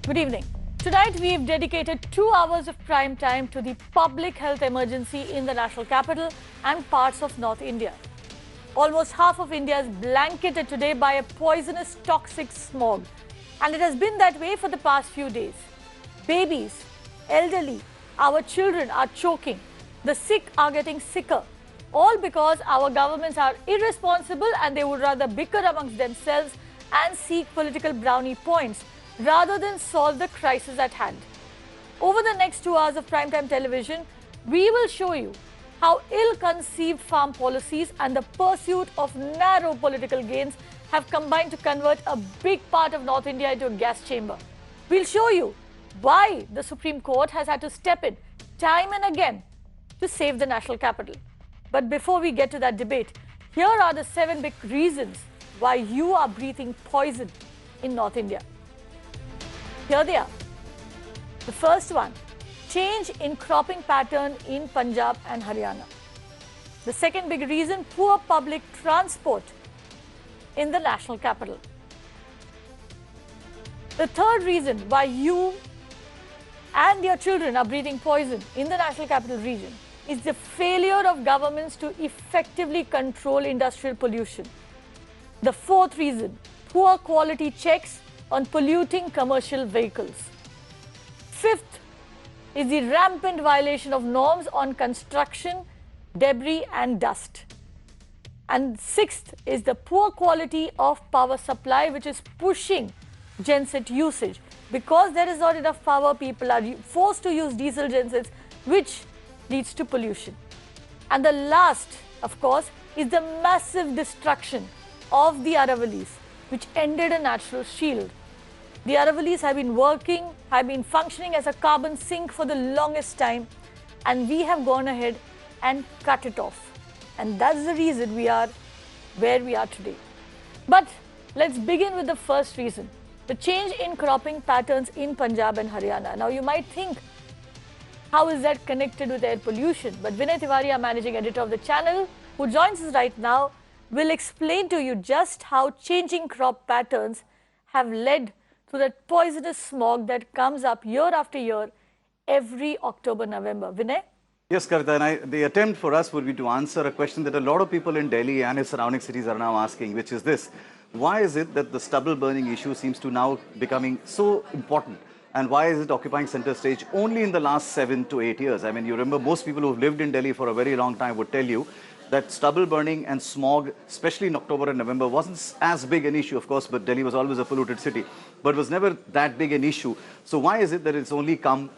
Good evening. Tonight we've dedicated 2 hours of prime time to the public health emergency in the national capital and parts of North India. Almost half of India is blanketed today by a poisonous toxic smog, and it has been that way for the past few days. Babies, elderly, our children are choking. The sick are getting sicker, all because our governments are irresponsible and they would rather bicker amongst themselves and seek political brownie points rather than solve the crisis at hand. Over the next 2 hours of primetime television, we will show you how ill-conceived farm policies and the pursuit of narrow political gains have combined to convert a big part of North India into a gas chamber. We'll show you why the Supreme Court has had to step in time and again to save the national capital. But before we get to that debate, here are the 7 big reasons why you are breathing poison in North India. Here they are. The first one, change in cropping pattern in Punjab and Haryana. The second big reason, poor public transport in the national capital. The third reason why you and your children are breathing poison in the national capital region is the failure of governments to effectively control industrial pollution. The fourth reason, poor quality checks on polluting commercial vehicles. Fifth is the rampant violation of norms on construction, debris and dust. And sixth is the poor quality of power supply, which is pushing genset usage. Because there is not enough power, people are forced to use diesel gensets, which leads to pollution. And the last, of course, is the massive destruction of the Aravalis, which ended a natural shield. The Aravalis have been functioning as a carbon sink for the longest time, and we have gone ahead and cut it off. And that's the reason we are where we are today. But let's begin with the first reason, the change in cropping patterns in Punjab and Haryana. Now you might think, how is that connected with air pollution? But Vinay Tiwari, our managing editor of the channel, who joins us right now, will explain to you just how changing crop patterns have led to that poisonous smog that comes up year after year every October, November. Vinay? Yes, Kavita, and the attempt for us would be to answer a question that a lot of people in Delhi and its surrounding cities are now asking, which is this: why is it that the stubble burning issue seems to now becoming so important? And why is it occupying center stage only in the last 7 to 8 years? I mean, you remember most people who've lived in Delhi for a very long time would tell you that stubble burning and smog, especially in October and November, wasn't as big an issue, of course, but Delhi was always a polluted city, but was never that big an issue. So why is it that it's only come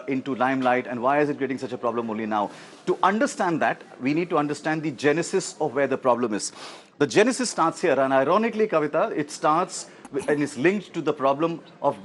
into limelight, and why is it getting such a problem only now? To understand that, we need to understand the genesis of where the problem is. The genesis starts here, and ironically, Kavita, it starts and is linked to the problem of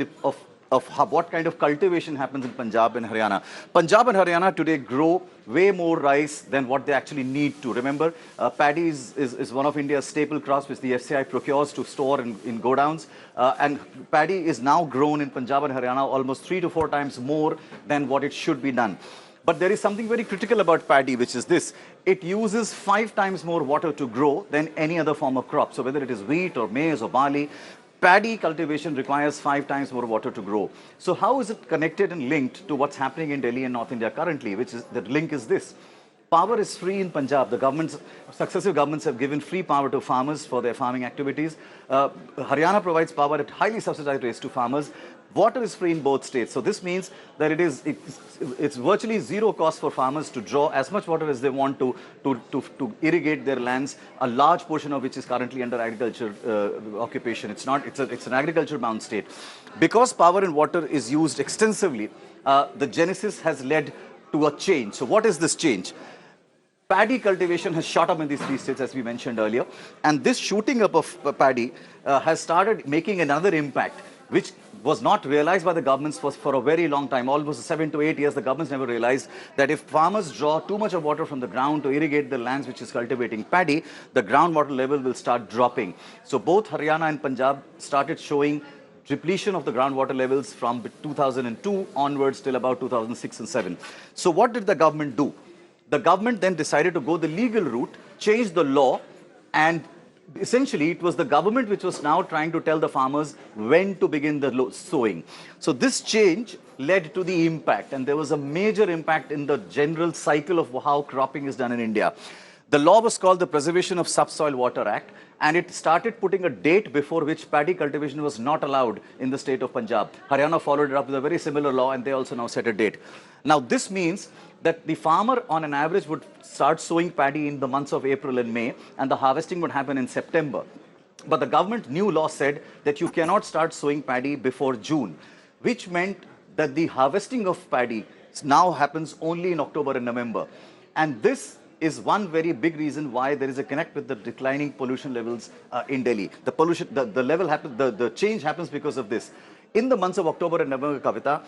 what kind of cultivation happens in Punjab and Haryana. Punjab and Haryana today grow way more rice than what they actually need to. Remember, paddy is one of India's staple crops which the FCI procures to store in godowns. And paddy is now grown in Punjab and Haryana almost 3 to 4 times more than what it should be done. But there is something very critical about paddy, which is this: it uses 5 times more water to grow than any other form of crop. So whether it is wheat or maize or barley, paddy cultivation requires 5 times more water to grow. So how is it connected and linked to what's happening in Delhi and North India currently? Which is, the link is this: power is free in Punjab. The successive governments have given free power to farmers for their farming activities. Haryana provides power at highly subsidized rates to farmers. Water is free in both states. So this means that it's virtually zero cost for farmers to draw as much water as they want to irrigate their lands, a large portion of which is currently under agriculture occupation. It's an agriculture bound state. Because power and water is used extensively, the genesis has led to a change. So what is this change? Paddy cultivation has shot up in these 3 states, as we mentioned earlier, and this shooting up of paddy has started making another impact, which was not realized by the governments for a very long time. Almost 7 to 8 years, the governments never realized that if farmers draw too much of water from the ground to irrigate the lands which is cultivating paddy, the groundwater level will start dropping. So both Haryana and Punjab started showing depletion of the groundwater levels from 2002 onwards till about 2006 and 7. So what did the government do? The government then decided to go the legal route, change the law, and essentially it was the government which was now trying to tell the farmers when to begin the sowing. So this change led to the impact, and there was a major impact in the general cycle of how cropping is done in India. The law was called the Preservation of Subsoil Water Act, and it started putting a date before which paddy cultivation was not allowed in the state of Punjab. Haryana followed it up with a very similar law, and they also now set a date. Now this means that the farmer on an average would start sowing paddy in the months of April and May, and the harvesting would happen in September. But the government new law said that you cannot start sowing paddy before June, which meant that the harvesting of paddy now happens only in October and November. And this is one very big reason why there is a connect with the declining pollution levels in Delhi. The pollution, the level happens, the change happens because of this. In the months of October and November, Kavita,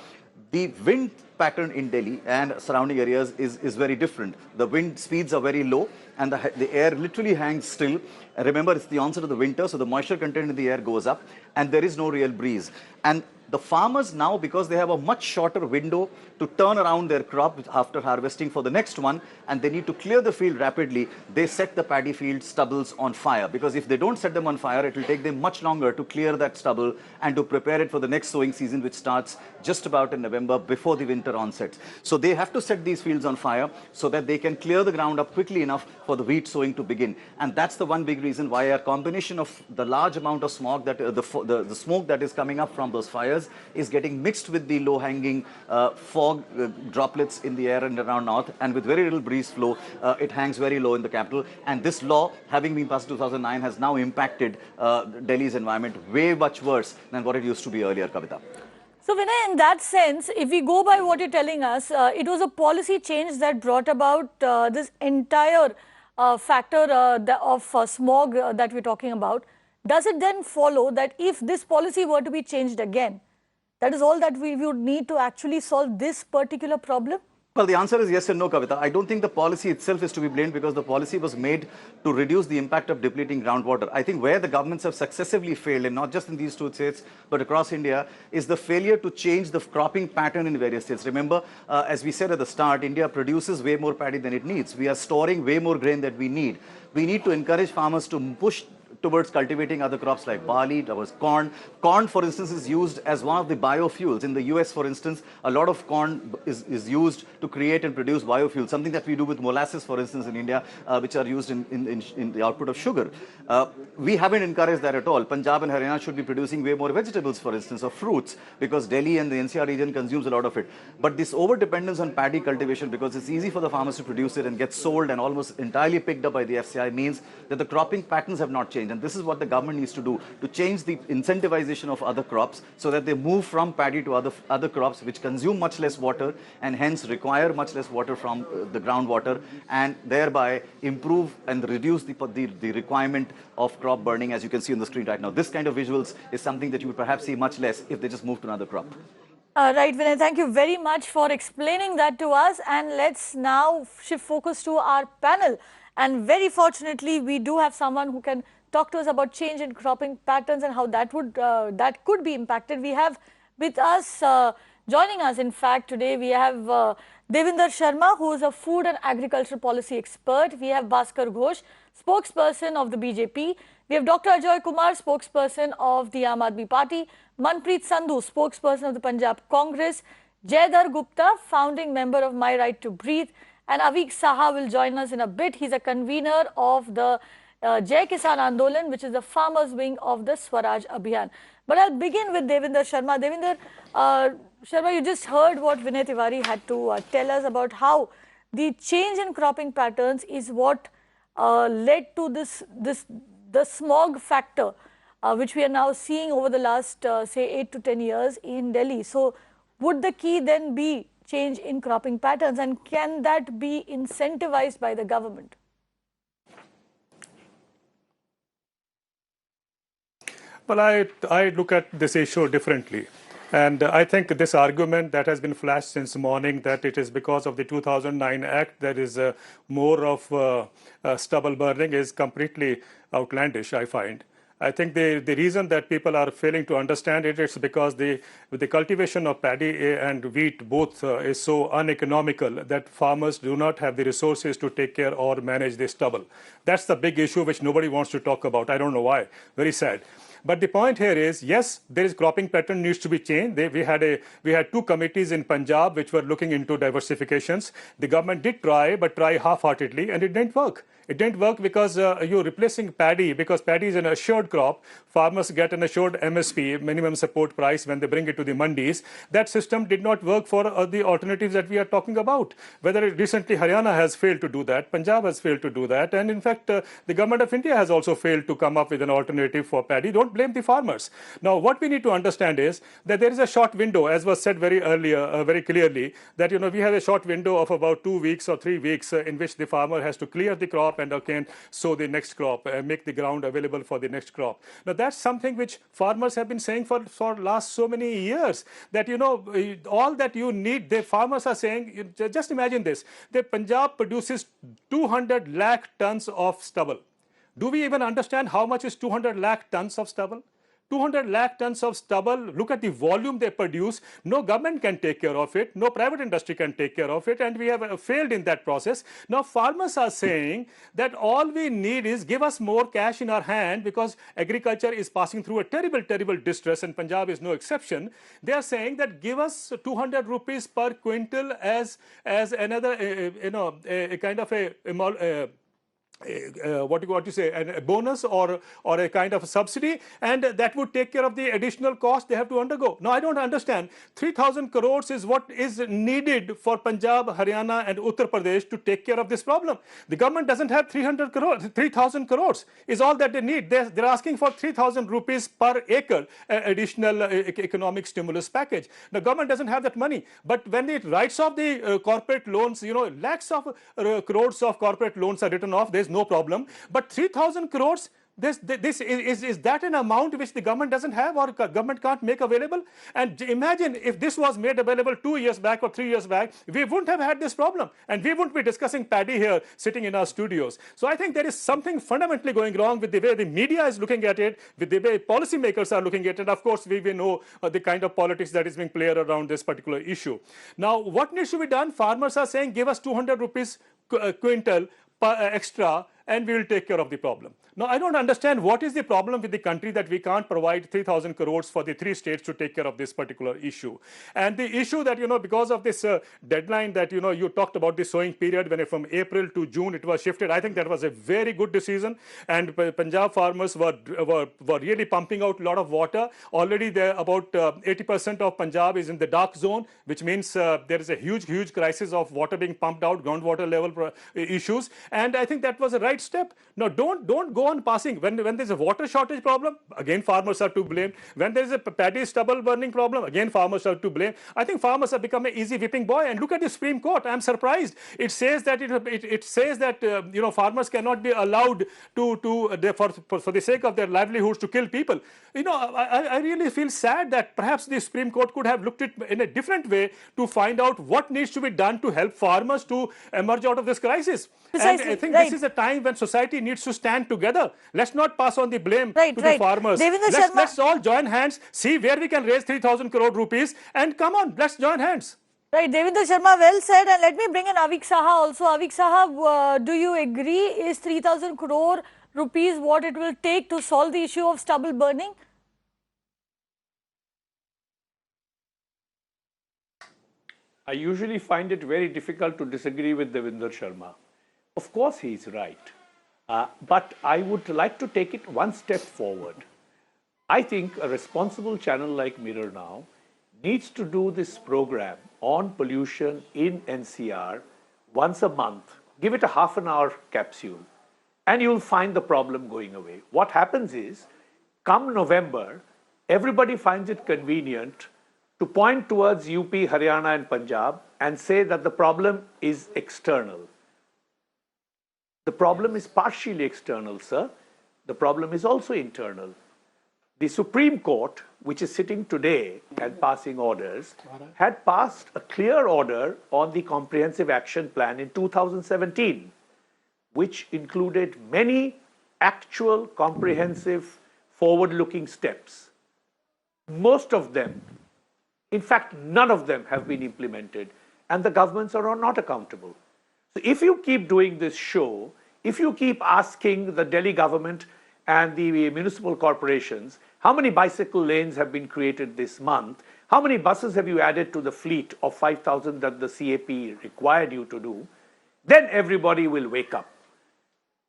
the wind pattern in Delhi and surrounding areas is very different. The wind speeds are very low, and the air literally hangs still. And remember, it's the onset of the winter, so the moisture content in the air goes up, and there is no real breeze. And the farmers now, because they have a much shorter window to turn around their crop after harvesting for the next one, and they need to clear the field rapidly, they set the paddy field stubbles on fire. Because if they don't set them on fire, it will take them much longer to clear that stubble and to prepare it for the next sowing season, which starts just about in November before the winter onsets. So they have to set these fields on fire so that they can clear the ground up quickly enough for the wheat sowing to begin. And that's the one big reason why a combination of the large amount of smog, that the smoke that is coming up from those fires is getting mixed with the low-hanging fog droplets in the air and around north, and with very little breeze flow, it hangs very low in the capital. And this law, having been passed in 2009, has now impacted Delhi's environment way much worse than what it used to be earlier, Kavita. So, Vinay, in that sense, if we go by what you're telling us, it was a policy change that brought about this entire factor of smog that we're talking about. Does it then follow that if this policy were to be changed again, that is all that we would need to actually solve this particular problem? Well, the answer is yes and no, Kavita. I don't think the policy itself is to be blamed, because the policy was made to reduce the impact of depleting groundwater. I think where the governments have successively failed, and not just in these two states, but across India, is the failure to change the cropping pattern in various states. Remember, as we said at the start, India produces way more paddy than it needs. We are storing way more grain than we need. We need to encourage farmers to push towards cultivating other crops like barley, towards corn. Corn, for instance, is used as one of the biofuels. In the US, for instance, a lot of corn is used to create and produce biofuels, something that we do with molasses, for instance, in India, which are used in the output of sugar. We haven't encouraged that at all. Punjab and Haryana should be producing way more vegetables, for instance, or fruits, because Delhi and the NCR region consumes a lot of it. But this over-dependence on paddy cultivation, because it's easy for the farmers to produce it and get sold and almost entirely picked up by the FCI, means that the cropping patterns have not changed. And this is what the government needs to do, to change the incentivization of other crops so that they move from paddy to other crops which consume much less water and hence require much less water from the groundwater, and thereby improve and reduce the requirement of crop burning, as you can see on the screen right now. This kind of visuals is something that you would perhaps see much less if they just move to another crop. Right, Vinay, thank you very much for explaining that to us. And let's now shift focus to our panel. And very fortunately, we do have someone who can talk to us about change in cropping patterns and how that could be impacted. We have with us, joining us, in fact, today we have Devinder Sharma, who is a food and agricultural policy expert. We have Bhaskar Ghosh, spokesperson of the BJP. We have Dr. Ajay Kumar, spokesperson of the Aam Aadmi Party. Manpreet Sandhu, spokesperson of the Punjab Congress. Jaydhar Gupta, founding member of My Right to Breathe. And Avik Saha will join us in a bit. He's a convener of the Jai Kisan Andolan, which is the farmers' wing of the Swaraj Abhiyan. But I'll begin with Devinder Sharma. Devinder Sharma, you just heard what Vinay Tiwari had to tell us about how the change in cropping patterns is what led to the smog factor, which we are now seeing over the last, say, 8 to 10 years in Delhi. So, would the key then be change in cropping patterns, and can that be incentivized by the government? Well, I look at this issue differently. And I think this argument that has been flashed since morning, that it is because of the 2009 Act there is more of stubble burning, is completely outlandish, I find. I think the reason that people are failing to understand it is because with the cultivation of paddy and wheat both is so uneconomical that farmers do not have the resources to take care or manage the stubble. That's the big issue which nobody wants to talk about. I don't know why. Very sad. But the point here is, yes, there is cropping pattern needs to be changed. We had two committees in Punjab which were looking into diversifications. The government did try, but try half-heartedly, and it didn't work. It didn't work because you're replacing paddy, because paddy is an assured crop. Farmers get an assured MSP, minimum support price, when they bring it to the mandis. That system did not work for the alternatives that we are talking about. Whether recently Haryana has failed to do that, Punjab has failed to do that, and in fact, the government of India has also failed to come up with an alternative for paddy. Don't blame the farmers. Now, what we need to understand is that there is a short window, as was said very earlier, very clearly, that we have a short window of about 2 weeks or 3 weeks in which the farmer has to clear the crop and again sow the next crop, make the ground available for the next crop. Now, that's something which farmers have been saying for last so many years, that all that you need, the farmers are saying, just imagine this, that Punjab produces 200 lakh tons of stubble. Do we even understand how much is 200 lakh tons of stubble? 200 lakh tons of stubble, look at the volume they produce. No government can take care of it. No private industry can take care of it. And we have failed in that process. Now, farmers are saying that all we need is give us more cash in our hand, because agriculture is passing through a terrible, terrible distress, and Punjab is no exception. They are saying that give us 200 rupees per quintal as another, a kind of what you say, a bonus or a kind of a subsidy, and that would take care of the additional cost they have to undergo. Now, I don't understand. 3,000 crores is what is needed for Punjab, Haryana and Uttar Pradesh to take care of this problem. The government doesn't have 3,000 crores is all that they need. They're asking for 3,000 rupees per acre additional economic stimulus package. The government doesn't have that money. But when it writes off the corporate loans, lakhs of crores of corporate loans are written off. There's no problem. But 3,000 crores, is that an amount which the government doesn't have or government can't make available? And imagine if this was made available 2 years back or 3 years back, we wouldn't have had this problem, and we wouldn't be discussing paddy here sitting in our studios. So I think there is something fundamentally going wrong with the way the media is looking at it, with the way policymakers are looking at it. And of course, we know the kind of politics that is being played around this particular issue. Now, what needs to be done? Farmers are saying, give us 200 rupees quintal extra, and we will take care of the problem. Now, I don't understand what is the problem with the country that we can't provide 3,000 crores for the 3 states to take care of this particular issue. And the issue that, because of this deadline that, you talked about the sowing period, when from April to June it was shifted, I think that was a very good decision. And Punjab farmers were really pumping out a lot of water. Already there about 80% of Punjab is in the dark zone, which means there is a huge crisis of water being pumped out, groundwater level issues. And I think that was a right step. Now, don't go on passing. When there's a water shortage problem, again farmers are to blame. When there is a paddy stubble burning problem, again farmers are to blame. I think farmers have become an easy whipping boy. And look at the Supreme Court. I'm surprised. It says that farmers cannot be allowed for the sake of their livelihoods to kill people. I really feel sad that perhaps the Supreme Court could have looked at it in a different way to find out what needs to be done to help farmers to emerge out of this crisis. Precisely, and I think this is a time when society needs to stand together. Let's not pass on the blame to the farmers. Let's all join hands, see where we can raise 3,000 crore rupees, and come on, let's join hands. Right, Devendra Sharma, well said. And let me bring in Avik Saha also. Avik Saha, do you agree? Is 3,000 crore rupees what it will take to solve the issue of stubble burning? I usually find it very difficult to disagree with Devendra Sharma. Of course, he is right. But I would like to take it one step forward. I think a responsible channel like Mirror Now needs to do this program on pollution in NCR once a month. Give it a half-an-hour capsule, and you'll find the problem going away. What happens is, come November, everybody finds it convenient to point towards UP, Haryana and Punjab and say that the problem is external. The problem is partially external, sir. The problem is also internal. The Supreme Court, which is sitting today and passing orders, had passed a clear order on the Comprehensive Action Plan in 2017, which included many actual comprehensive forward-looking steps. Most of them, in fact, none of them have been implemented, and the governments are not accountable. So if you keep doing this show, if you keep asking the Delhi government and the municipal corporations, how many bicycle lanes have been created this month? How many buses have you added to the fleet of 5,000 that the CAP required you to do? Then everybody will wake up.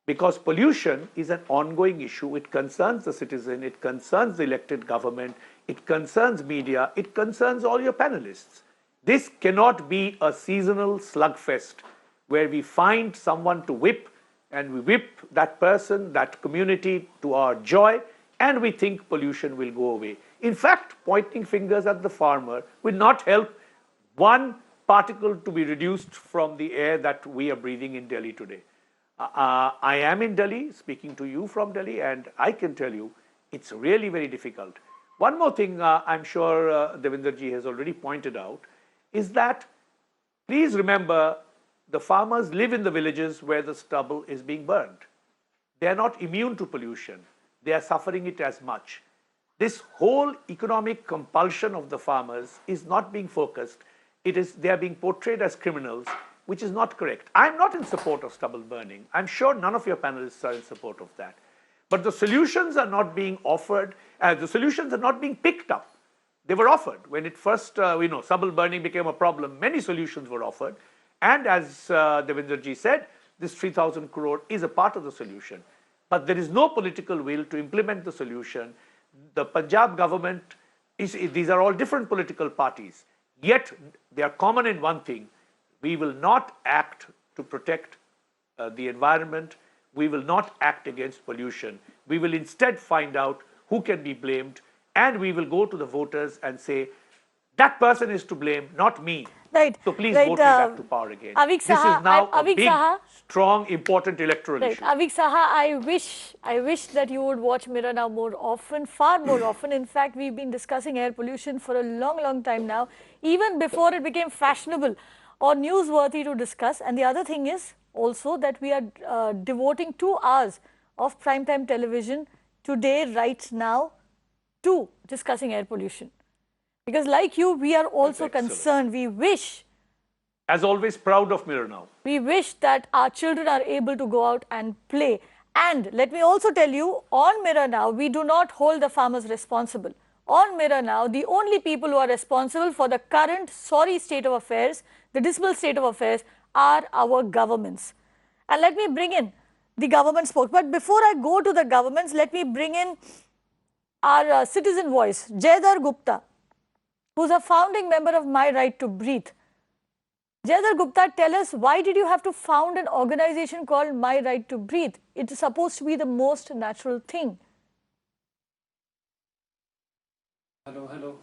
Because pollution is an ongoing issue. It concerns the citizen, it concerns the elected government, it concerns media, it concerns all your panelists. This cannot be a seasonal slugfest where we find someone to whip and we whip that person, that community to our joy, and we think pollution will go away. In fact, pointing fingers at the farmer will not help one particle to be reduced from the air that we are breathing in Delhi today. I am in Delhi, speaking to you from Delhi, and I can tell you it's really very difficult. One more thing I'm sure Devinderji has already pointed out is that please remember the farmers live in the villages where the stubble is being burned. They are not immune to pollution. They are suffering it as much. This whole economic compulsion of the farmers is not being focused. They are being portrayed as criminals, which is not correct. I'm not in support of stubble burning. I'm sure none of your panelists are in support of that. But the solutions are not being offered, the solutions are not being picked up. They were offered. When it first, stubble burning became a problem, many solutions were offered. And as Devinderji said, this 3,000 crore is a part of the solution. But there is no political will to implement the solution. The Punjab government, these are all different political parties. Yet they are common in one thing. We will not act to protect the environment. We will not act against pollution. We will instead find out who can be blamed, and we will go to the voters and say, that person is to blame, not me. Right. So please right, vote me back to power again. Avik This Saha, is now a Avik big, Saha, strong, important electoral issue. Avik Saha, I wish that you would watch Mirror Now more often, far more often. In fact, we've been discussing air pollution for a long time now, even before it became fashionable or newsworthy to discuss. And the other thing is also that we are devoting 2 hours of primetime television today, right now, to discussing air pollution. Because like you, we are also concerned. We wish, as always, proud of Mirror Now. We wish that our children are able to go out and play. And let me also tell you, on Mirror Now, we do not hold the farmers responsible. On Mirror Now, the only people who are responsible for the current sorry state of affairs, the dismal state of affairs, are our governments. And let me bring in the government spokesman. But before I go to the governments, let me bring in our citizen voice, Jaydar Gupta, who's a founding member of My Right to Breathe. Jaydar Gupta, tell us, why did you have to found an organization called My Right to Breathe? It is supposed to be the most natural thing. Hello.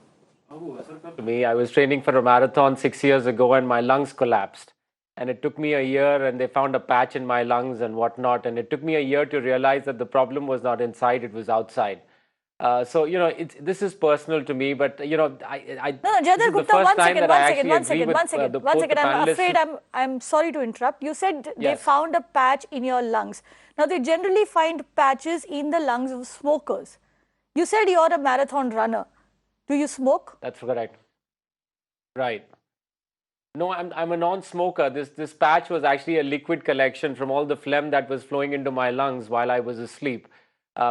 To me, I was training for a marathon 6 years ago and my lungs collapsed. And it took me a year and they found a patch in my lungs and whatnot. And it took me a year to realize that the problem was not inside, it was outside. So, this is personal to me, but, No, Jaydar Gupta, one second. I'm afraid I'm sorry to interrupt. You said they found a patch in your lungs. Now, they generally find patches in the lungs of smokers. You said you're a marathon runner. Do you smoke? That's correct. Right. No, I'm a non-smoker. This patch was actually a liquid collection from all the phlegm that was flowing into my lungs while I was asleep.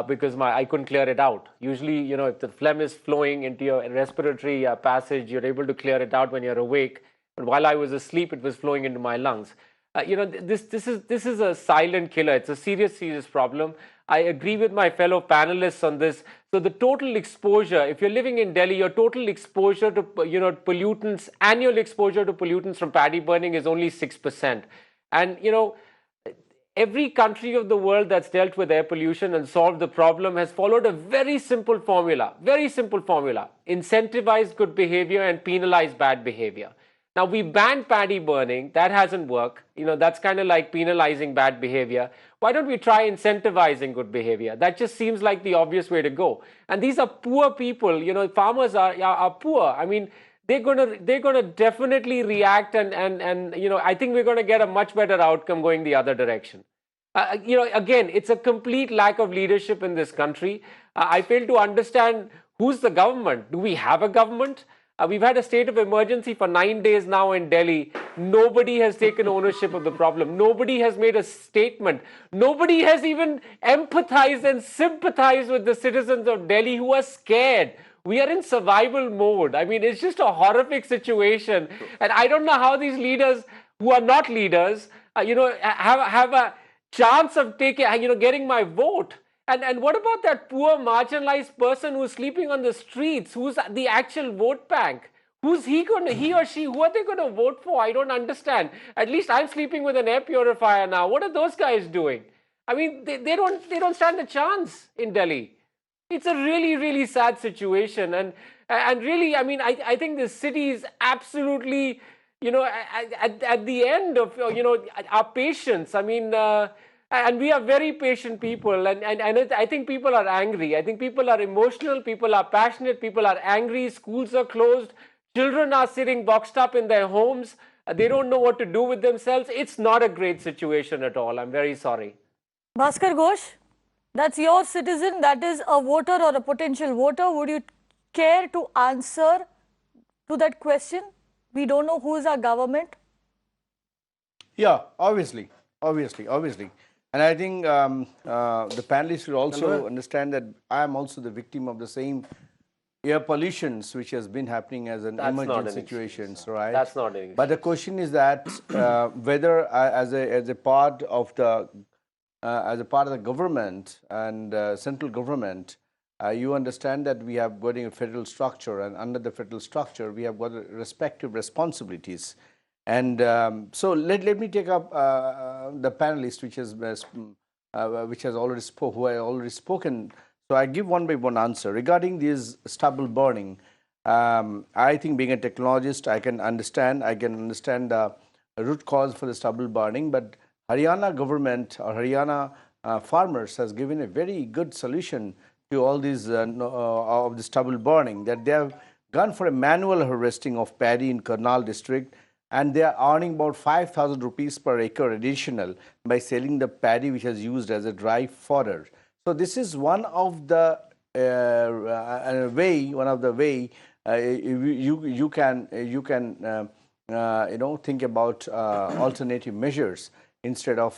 Because I couldn't clear it out. Usually, if the phlegm is flowing into your respiratory passage, you're able to clear it out when you're awake. But while I was asleep, it was flowing into my lungs. This is a silent killer. It's a serious problem. I agree with my fellow panelists on this. So the total exposure, if you're living in Delhi, your total exposure to pollutants, annual exposure to pollutants from paddy burning is only 6%. And every country of the world that's dealt with air pollution and solved the problem has followed a very simple formula. Incentivize good behavior and penalize bad behavior. Now, we banned paddy burning. That hasn't worked. That's kind of like penalizing bad behavior. Why don't we try incentivizing good behavior? That just seems like the obvious way to go. And these are poor people. Farmers are poor. I mean, they're gonna definitely react, and I think we're going to get a much better outcome going the other direction. Again, it's a complete lack of leadership in this country. I fail to understand who's the government. Do we have a government? We've had a state of emergency for 9 days now in Delhi. Nobody has taken ownership of the problem. Nobody has made a statement. Nobody has even empathized and sympathized with the citizens of Delhi who are scared. We are in survival mode. I mean, it's just a horrific situation. And I don't know how these leaders who are not leaders, have a chance of getting my vote. And what about that poor marginalized person who's sleeping on the streets, who's the actual vote bank? Who are they going to vote for? I don't understand. At least I'm sleeping with an air purifier now. What are those guys doing? I mean, they don't stand a chance in Delhi. It's a really, really sad situation. And really, I mean, I think the city is absolutely, at the end of, our patience. I mean, and we are very patient people, and I think people are angry. I think people are emotional, people are passionate, people are angry, schools are closed, children are sitting boxed up in their homes, they don't know what to do with themselves. It's not a great situation at all. I'm very sorry. Bhaskar Ghosh, that's your citizen, that is a voter or a potential voter. Would you care to answer to that question? We don't know who is our government. Yeah, obviously. And I think the panelists should also understand that I am also the victim of the same air pollutions which has been happening as an emergency situation, right? That's not an excuse. But the question is that whether as a part of the government and central government, you understand that we have got a federal structure, and under the federal structure we have got respective responsibilities. And so let me take up the panelist which has already spoken. So I give one by one answer regarding this stubble burning. I think, being a technologist, I can understand the root cause for the stubble burning, but Haryana government or Haryana farmers has given a very good solution to all these of the stubble burning, that they have gone for a manual harvesting of paddy in Karnal district, and they are earning about 5,000 rupees per acre additional by selling the paddy which is used as a dry fodder. So this is one of the way you can think about alternative measures instead of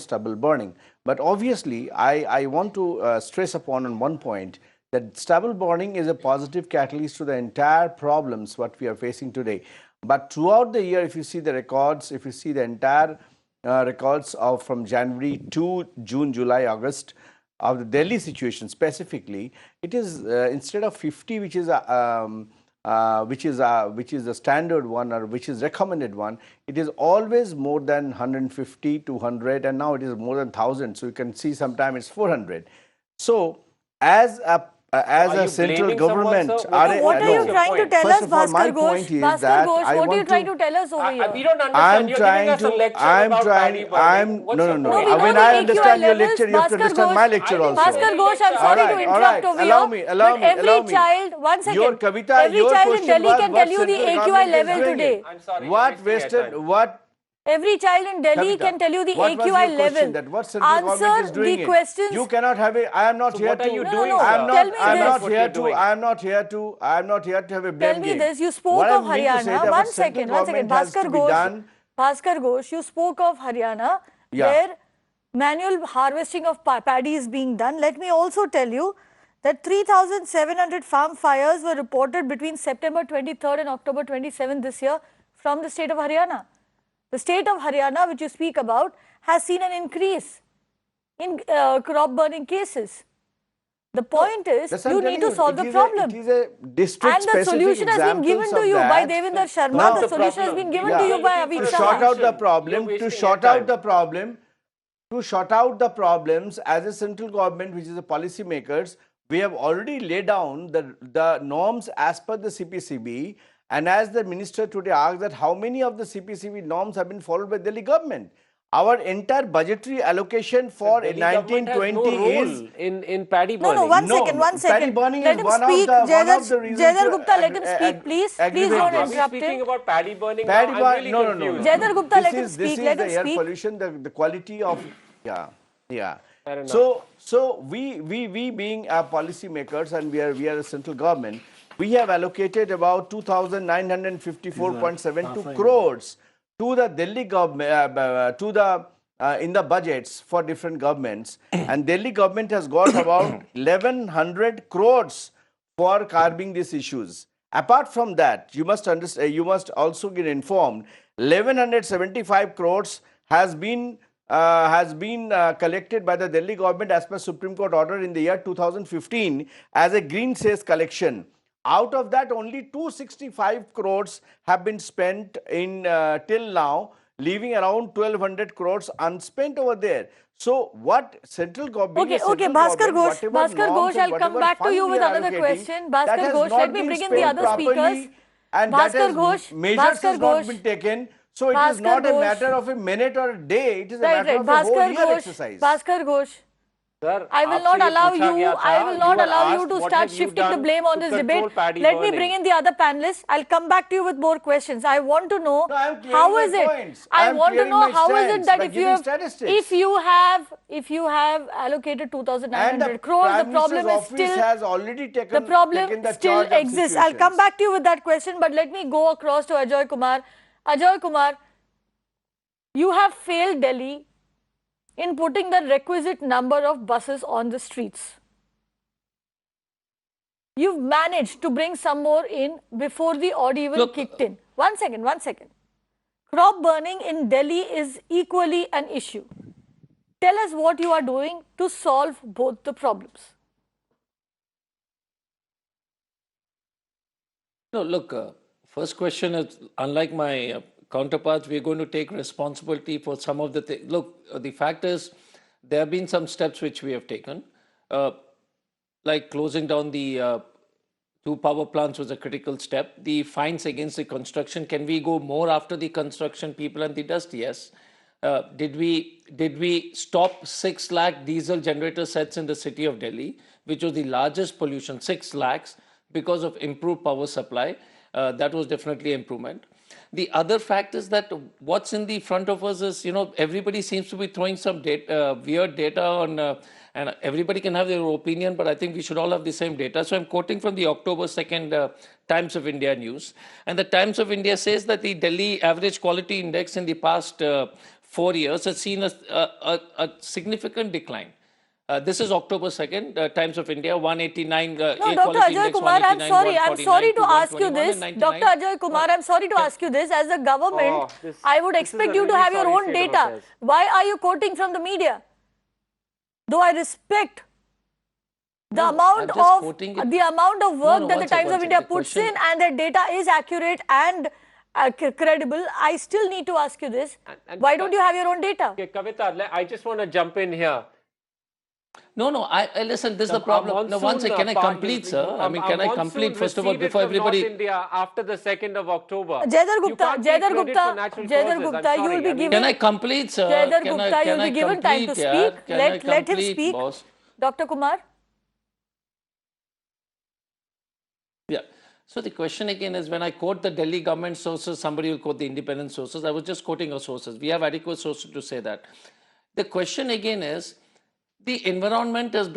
stubble burning. But obviously, I want to stress upon on one point, that stubble burning is a positive catalyst to the entire problems what we are facing today. But throughout the year, if you see the records, if you see the entire records of from January to June, July, August of the Delhi situation specifically, it is instead of 50, which is the standard one or which is recommended one, it is always more than 150, 200, and now it is more than 1,000. So you can see sometimes it's 400. So as a central government, what are you trying to tell us, Bhaskar Ghosh? Bhaskar Ghosh, what are you trying to tell us over here? We don't understand. You're giving us a lecture about paddy burning. No. When I understand your lecture, you have to understand my lecture also. Bhaskar Ghosh, I'm sorry to interrupt over here. Allow me. Every child, one second. Your Kavita, every your child in question Delhi was can tell you what the central AQI government is level doing today. it. I'm sorry. What Every child in Delhi Kavita, can tell you the what was AQI your level. question, that what central government is Answer doing the it? questions. You cannot have a. I am not So here what to. are you No, doing, no, sir? tell me I'm this. not What here you're to. doing. I'm not here to have a blame Tell me game. this. You spoke What of I mean to say Haryana. that One what central second. government has to be done. Bhaskar Ghosh, you spoke of Haryana, Yeah. where manual harvesting of paddy is being done. Let me also tell you that 3,700 farm fires were reported between September 23rd and October 27th this year from the state of Haryana. The state of Haryana, which you speak about, has seen an increase in crop burning cases. The point is, That's what you I'm need to telling solve the problem. It is a district And the solution has been given to you by Devinder Sharma. Now, The solution has been given yeah. to you by Looking Amit for a to sort Shah. out the solution. problem, You're to wasting sort your out time. the problem, to sort out the problems as a central government, which is the policy makers, we have already laid down the norms as per the CPCB. And as the minister today asked that how many of the CPCB norms have been followed by Delhi government. Our entire budgetary allocation for Delhi government has 1920 no is role in paddy burning. No, one second. paddy burning Let is him one speak. of the reasons. Jaydar Gupta, let him speak, please. Please don't Are we interrupt speaking him. about paddy burning Paddy now? I'm really no. confused. Jaydar Gupta, let him This speak. is Let the him air speak. pollution, the quality of Yeah, yeah. Fair enough. So we being policy makers, and we are a central government, we have allocated about 2,954.72 crores to the Delhi government, to the in the budgets for different governments, and Delhi government has got about 1,100 crores for curbing these issues. Apart from that, you must understand, you must also get informed, 1,175 crores has been collected by the Delhi government as per Supreme Court order in the year 2015 as a green cess collection. Out of that, only 265 crores have been spent in till now, leaving around 1,200 crores unspent over there. So, what central government, Okay, Bhaskar Ghosh, whatever norms and I'll come whatever back to fund you we with are another allocating, question. that Bhaskar has Ghosh, not let me been bring in the spent other speakers. properly, and that Bhaskar has Ghosh, measures has not been taken. So, it is Bhaskar not a Ghosh. matter of a minute or a day, it is a Right, matter right. of a whole Bhaskar year Ghosh, exercise. Bhaskar Ghosh. Sir, I will आपसे not ये allow पूछा you. गया I था, will not were allow you asked, to what start have you shifting the done blame on to this debate. control paddy Let me burning? bring in the other panelists. I'll come back to you with more questions. I want to know No, I am clearing how my is it. points. I I am want to clearing know my how is it stance that by giving statistics. if you have allocated And 2,900 the crores, Prime the problem Minister's is office still has already the taken problem the still charge of exists. I'll come situations. back to you with that question, but let me go across to Ajoy Kumar. Ajoy Kumar, you have failed Delhi in putting the requisite number of buses on the streets. You've managed to bring some more in before the odd even kicked in. One second. Crop burning in Delhi is equally an issue. Tell us what you are doing to solve both the problems. No, look, first question is, unlike my counterparts, we're going to take responsibility for some of the things. Look, the fact is, there have been some steps which we have taken, like closing down the two power plants was a critical step. The fines against the construction, can we go more after the construction people and the dust? Yes. Did we stop 6 lakh diesel generator sets in the city of Delhi, which was the largest pollution, 6 lakhs, because of improved power supply? That was definitely improvement. The other fact is that what's in the front of us is, everybody seems to be throwing some data, weird data on, and everybody can have their opinion, but I think we should all have the same data. So I'm quoting from the October 2nd Times of India news. And the Times of India says that the Delhi Average Quality Index in the past 4 years has seen a significant decline. This is October 2nd, Times of India, 189. No, Dr. Ajay Kumar, I'm sorry to ask you this. Dr. Ajay Kumar, I'm sorry to ask you this. As a government, I would expect you to have your own data. Why are you quoting from the media? Though I respect the amount of work that the Times of India puts in, and their data is accurate and credible, I still need to ask you this. Why don't you have your own data? Okay, Kavita, I just want to jump in here. No, I listen, this is the problem. No, one second, can I complete, sir? I mean, can I complete, first of all, before everybody... North India after the 2nd of October. Jayadhar Gupta, you will be given... Can I complete, sir? Jayadhar Gupta, you will be given time to speak. Let him speak. Boss? Dr. Kumar? Yeah. So the question again is, when I quote the Delhi government sources, somebody will quote the independent sources. I was just quoting our sources. We have adequate sources to say that. The question again is, the environment has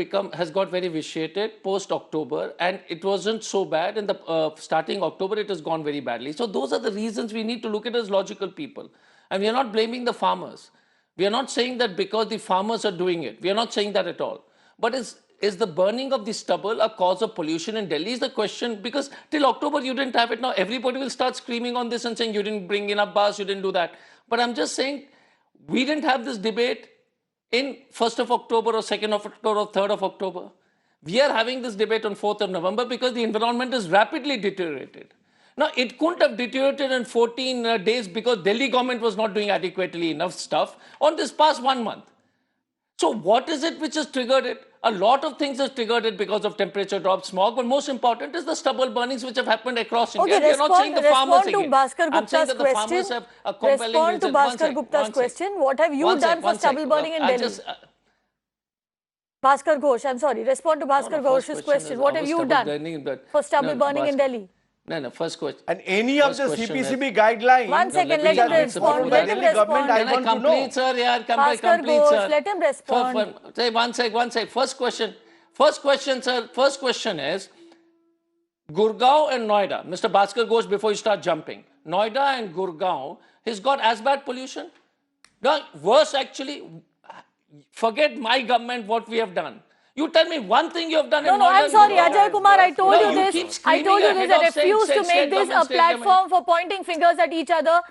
got very vitiated post-October, and it wasn't so bad. In the starting October, it has gone very badly. So those are the reasons we need to look at as logical people. And we are not blaming the farmers. We are not saying that because the farmers are doing it. We are not saying that at all. But is the burning of the stubble a cause of pollution in Delhi is the question, because till October you didn't have it. Now everybody will start screaming on this and saying you didn't bring enough bars, you didn't do that. But I'm just saying we didn't have this debate in 1st of October or 2nd of October or 3rd of October. We are having this debate on 4th of November because the environment is rapidly deteriorated. Now, it couldn't have deteriorated in 14 days because Delhi government was not doing adequately enough stuff on this past 1 month. So what is it which has triggered it? A lot of things has triggered it because of temperature drop, smog, but most important is the stubble burnings which have happened across India. Okay, We are not saying the farmers again. I'm saying that the farmers have a compelling reason. Respond to Bhaskar Gupta's question. What have you done for stubble burning in Delhi? Bhaskar Ghosh, I'm sorry. Respond to Bhaskar Ghosh's question. What have you done for stubble burning in Delhi? No, first question. And any of First the question is- CPCB guidelines One second, let let me him answer the respond. Let him Delhi government, respond. I Can I want to know. complete, sir? Yeah, Bhaskar complete, Ghosh, sir. let him respond. Say one sec. First question, sir. First question is, Gurgaon and Noida. Mr. Bhaskar Ghosh, before you start jumping. Noida and Gurgaon, he's got as bad pollution? No, worse actually. Forget my government, what we have done. You tell me one thing you have done No, in no, Noida I'm and sorry, Gurgaon. Ajay Kumar, I told No, you you this. keep I screaming told you ahead this. I of state refuse to make state this a government, state platform for pointing fingers at each other.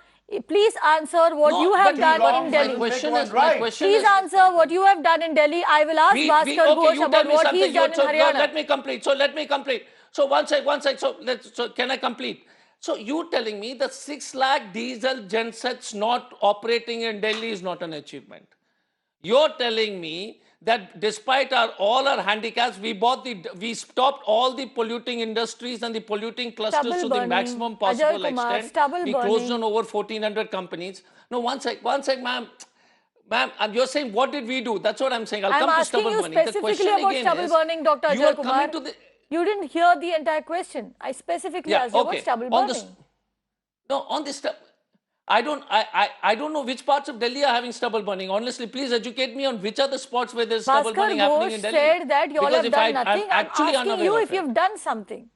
Please answer what No, you have but done wrong in doesn't Delhi. make question one is, right. Please answer what you have done in Delhi. I will ask Bhaskar okay, Ghosh you tell about me what something. he's done in No, Haryana. let me complete. So one sec. So can I complete? So you telling me the 6 lakh diesel gensets not operating in Delhi is not an achievement. You're telling me that despite all our handicaps, we stopped all the polluting industries and the polluting clusters Stubble to the burning. maximum Ajay possible Kumar, extent. stubble We closed burning. down over 1,400 companies. No, one sec, ma'am. Ma'am, you're saying what did we do? That's what I'm saying. I'll I'm come to asking stubble you burning. The specifically question about again stubble is, burning, Dr. you Ajay are Kumar. coming to the... You didn't hear the entire question. I specifically asked you about stubble burning. On this stuff, I don't know which parts of Delhi are having stubble burning. Honestly, please educate me on which are the spots where there's stubble Bhaskar burning happening in Ghosh Delhi. said that you all Because have if done I'm nothing. I'm actually asking unaware you of if it. you've done something.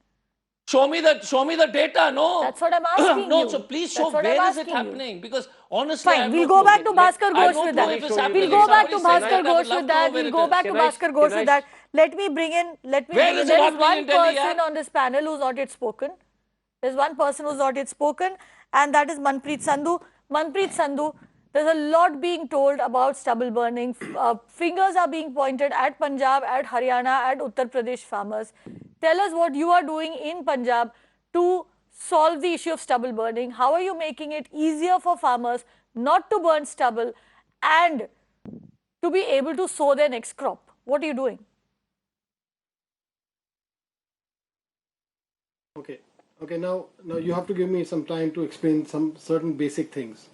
Show me the data. No. That's what I'm asking No, you. so please show That's what I'm where is it asking you. happening? Because honestly, I Fine, have we'll no go clue. back to Bhaskar I have Ghosh no with clue that. if it's happening. We'll go If back to somebody says Bhaskar that, I would Ghosh love with to know that. where We'll it go is. back to Bhaskar Ghosh with that. Let me bring in. Where is it There is happening one in Delhi, person yeah? on this panel who's not yet spoken. There's one person who's not yet spoken, and that is Manpreet Sandhu. Manpreet Sandhu, there's a lot being told about stubble burning. Fingers are being pointed at Punjab, at Haryana, at Uttar Pradesh farmers. Tell us what you are doing in Punjab to solve the issue of stubble burning. How are you making it easier for farmers not to burn stubble and to be able to sow their next crop? What are you doing? Okay. Now you have to give me some time to explain some certain basic things.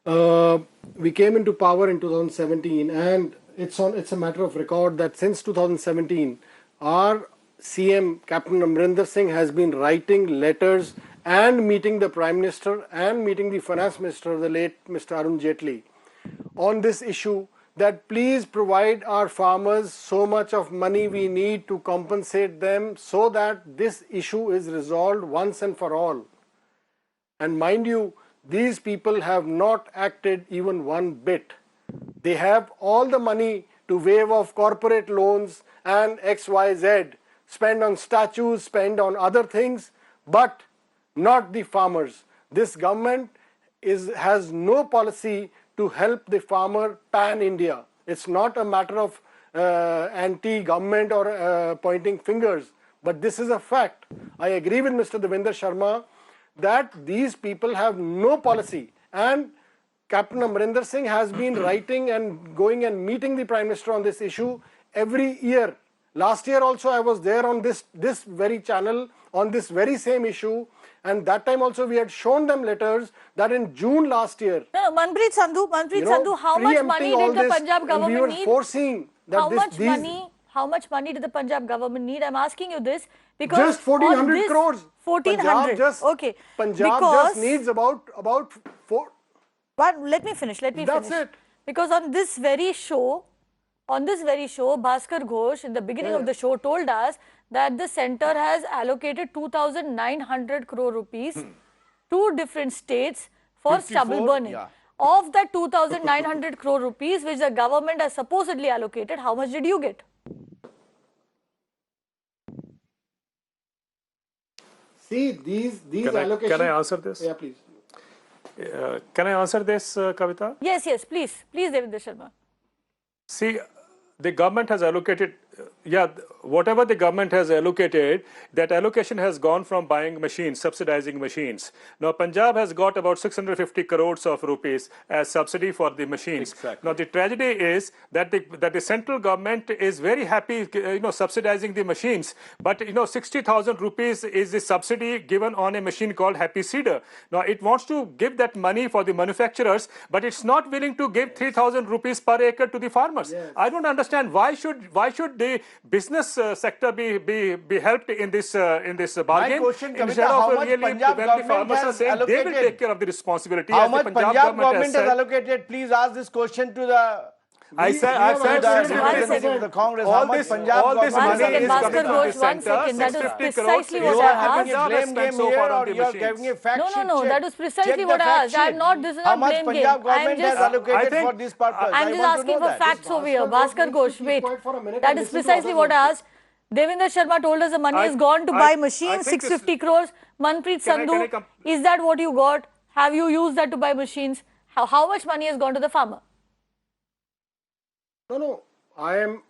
We came into power in 2017, and it's a matter of record that since 2017, our CM Captain Amrinder Singh has been writing letters and meeting the Prime Minister and meeting the Finance Minister, the late Mr. Arun Jaitley, on this issue, that please provide our farmers so much of money we need to compensate them so that this issue is resolved once and for all. And mind you, these people have not acted even one bit. They have all the money to waive off corporate loans and XYZ, spend on statues, spend on other things, but not the farmers. This government has no policy to help the farmer pan-India. It's not a matter of anti-government or pointing fingers, but this is a fact. I agree with Mr. Devinder Sharma that these people have no policy, and Captain Amrinder Singh has been writing and going and meeting the Prime Minister on this issue every year. Last year also I was there on this very channel on this very same issue, and that time also we had shown them letters that in June last year. No, Manpreet Sandhu, how much money did the Punjab government we were need? Foreseeing that How much money did the Punjab government need? I'm asking you this because just 1,400 crores. 1,400. Okay. Punjab just needs about 4. Let me finish. That's it. Because on this very show, Bhaskar Ghosh in the beginning of the show told us that the center has allocated 2,900 crore rupees to different states for stubble burning. Yeah. Of that 2,900 crore rupees which the government has supposedly allocated, how much did you get? See, these allocations. Can I answer this? Yeah, please. Can I answer this, Kavita? Yes, please, Devinder Sharma. See, the government has allocated, whatever the government has allocated, that allocation has gone from buying machines, subsidizing machines. Now, Punjab has got about 650 crores of rupees as subsidy for the machines. Exactly. Now, the tragedy is that the central government is very happy, subsidizing the machines. But, 60,000 rupees is the subsidy given on a machine called Happy Seeder. Now, it wants to give that money for the manufacturers, but it's not willing to give 3,000 rupees per acre to the farmers. Yes. I don't understand why should they the business sector be helped in this bargain? question, Kavita, Instead how of much really Punjab when the government farmers are has saying they will allocated? take care of the responsibility. How as the much Punjab government has said. allocated? Please ask this question to the I We have said allocated representative of the Congress. How all much this, Punjab all this government money has is Bhaskar coming from the Ghosh, one center. second. That was 650 precisely crores what You I are having asked. a Punjab has blame spent game so here, far on or the you are machines. giving a fact No, sheet. no, check. that was precisely Check what the I fact asked. I'm sheet. not, this is How not much blame Punjab game. I'm government has just, allocated think- for this purpose? I'm I just want to asking know for that. facts over here. Bhaskar Bhaskar Ghosh Ghosh, needs to keep wait. quiet for a minute That and is listen to precisely others what I also. asked. Devinder Sharma told us the money I- is gone to I- buy I machines, think this- 650 crores. Manpreet Can I Sandhu, is that what you got? Have you used that to buy machines? How much money has gone to the farmer? No, I am,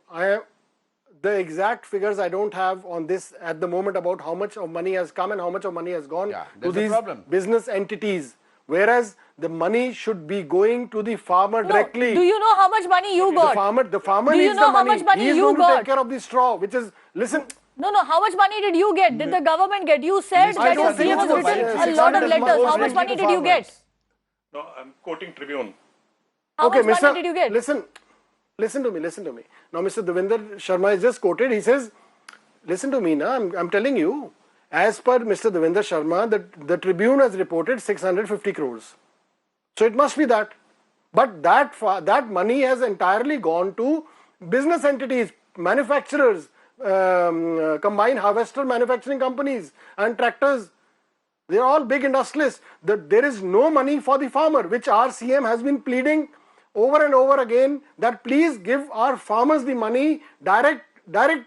the exact figures I don't have on this at the moment about how much of money has come and how much of money has gone Yeah, to that's the these problem. business entities. Whereas the money should be going to the farmer No, directly. do you know how much money you got? The farmer Do you needs know the how money. much money He is you going to got? take care of the straw, which is, listen, No, how much money did you get? Did the government get? You said I that don't your think CM it has was written a 600 lot of is letters. How much directly money to did you get? farmers. No, I'm quoting Tribune. How much money did you get? Listen to me. Now, Mr. Devinder Sharma is just quoted. He says, listen to me now, I'm telling you, as per Mr. Devinder Sharma, the Tribune has reported 650 crores. So it must be that. But that money has entirely gone to business entities, manufacturers, combined harvester manufacturing companies and tractors. They are all big industrialists. There is no money for the farmer, which our CM has been pleading over and over again that please give our farmers the money, direct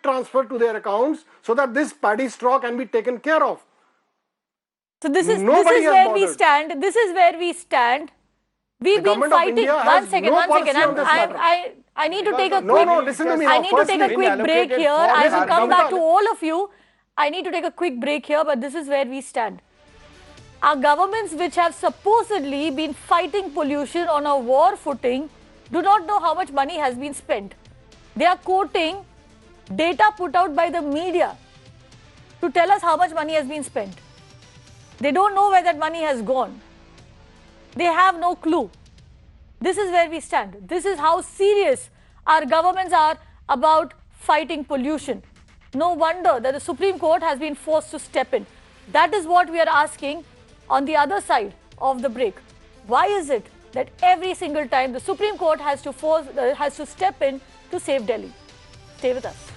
transfer to their accounts so that this paddy straw can be taken care of. So this is Nobody has where we bothered. stand. This is where we stand. We've The been government of fighting. India One has second. no policy on this matter. I need to take a No, quick. no, listen to me I now. need to take a Firstly, quick break here. I will come back to Kavita, all of you. I need to take a quick break here, but this is where we stand. Our governments, which have supposedly been fighting pollution on a war footing, do not know how much money has been spent. They are quoting data put out by the media to tell us how much money has been spent. They don't know where that money has gone. They have no clue. This is where we stand. This is how serious our governments are about fighting pollution. No wonder that the Supreme Court has been forced to step in. That is what we are asking on the other side of the break. Why is it that every single time the Supreme Court has to step in to save Delhi? Stay with us.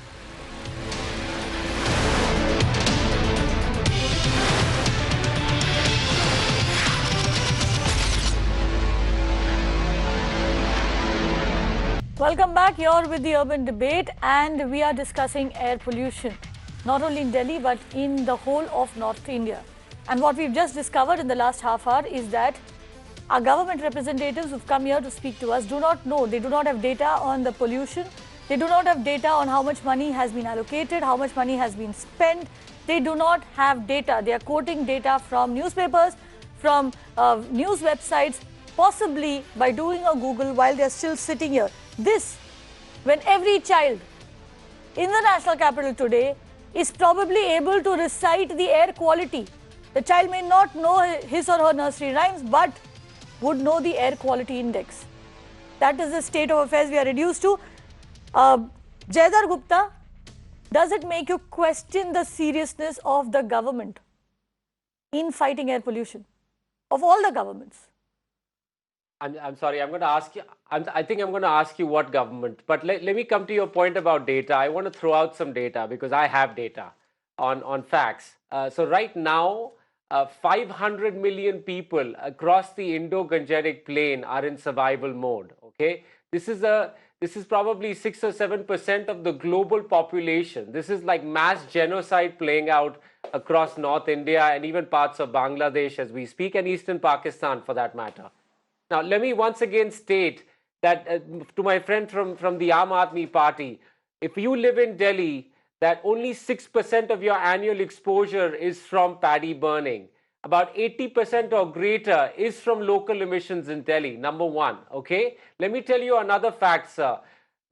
Welcome back. You're with the Urban Debate, and we are discussing air pollution, not only in Delhi but in the whole of North India. And what we've just discovered in the last half hour is that our government representatives who've come here to speak to us do not know. They do not have data on the pollution. They do not have data on how much money has been allocated, how much money has been spent. They do not have data. They are quoting data from newspapers, from news websites, possibly by doing a Google while they're still sitting here. This, when every child in the national capital today is probably able to recite the air quality. The child may not know his or her nursery rhymes, but would know the air quality index. That is the state of affairs we are reduced to. Jaydar Gupta, does it make you question the seriousness of the government in fighting air pollution, of all the governments? I'm sorry, I'm going to ask you, I think I'm going to ask you what government, but let me come to your point about data. I want to throw out some data because I have data on facts. So right now, 500 million people across the Indo-Gangetic Plain are in survival mode, okay? This is probably 6 or 7% of the global population. This is like mass genocide playing out across North India and even parts of Bangladesh as we speak, and Eastern Pakistan for that matter. Now, let me once again state that to my friend from the Aam Aadmi Party, if you live in Delhi, that only 6% of your annual exposure is from paddy burning. About 80% or greater is from local emissions in Delhi, number one, okay? Let me tell you another fact, sir.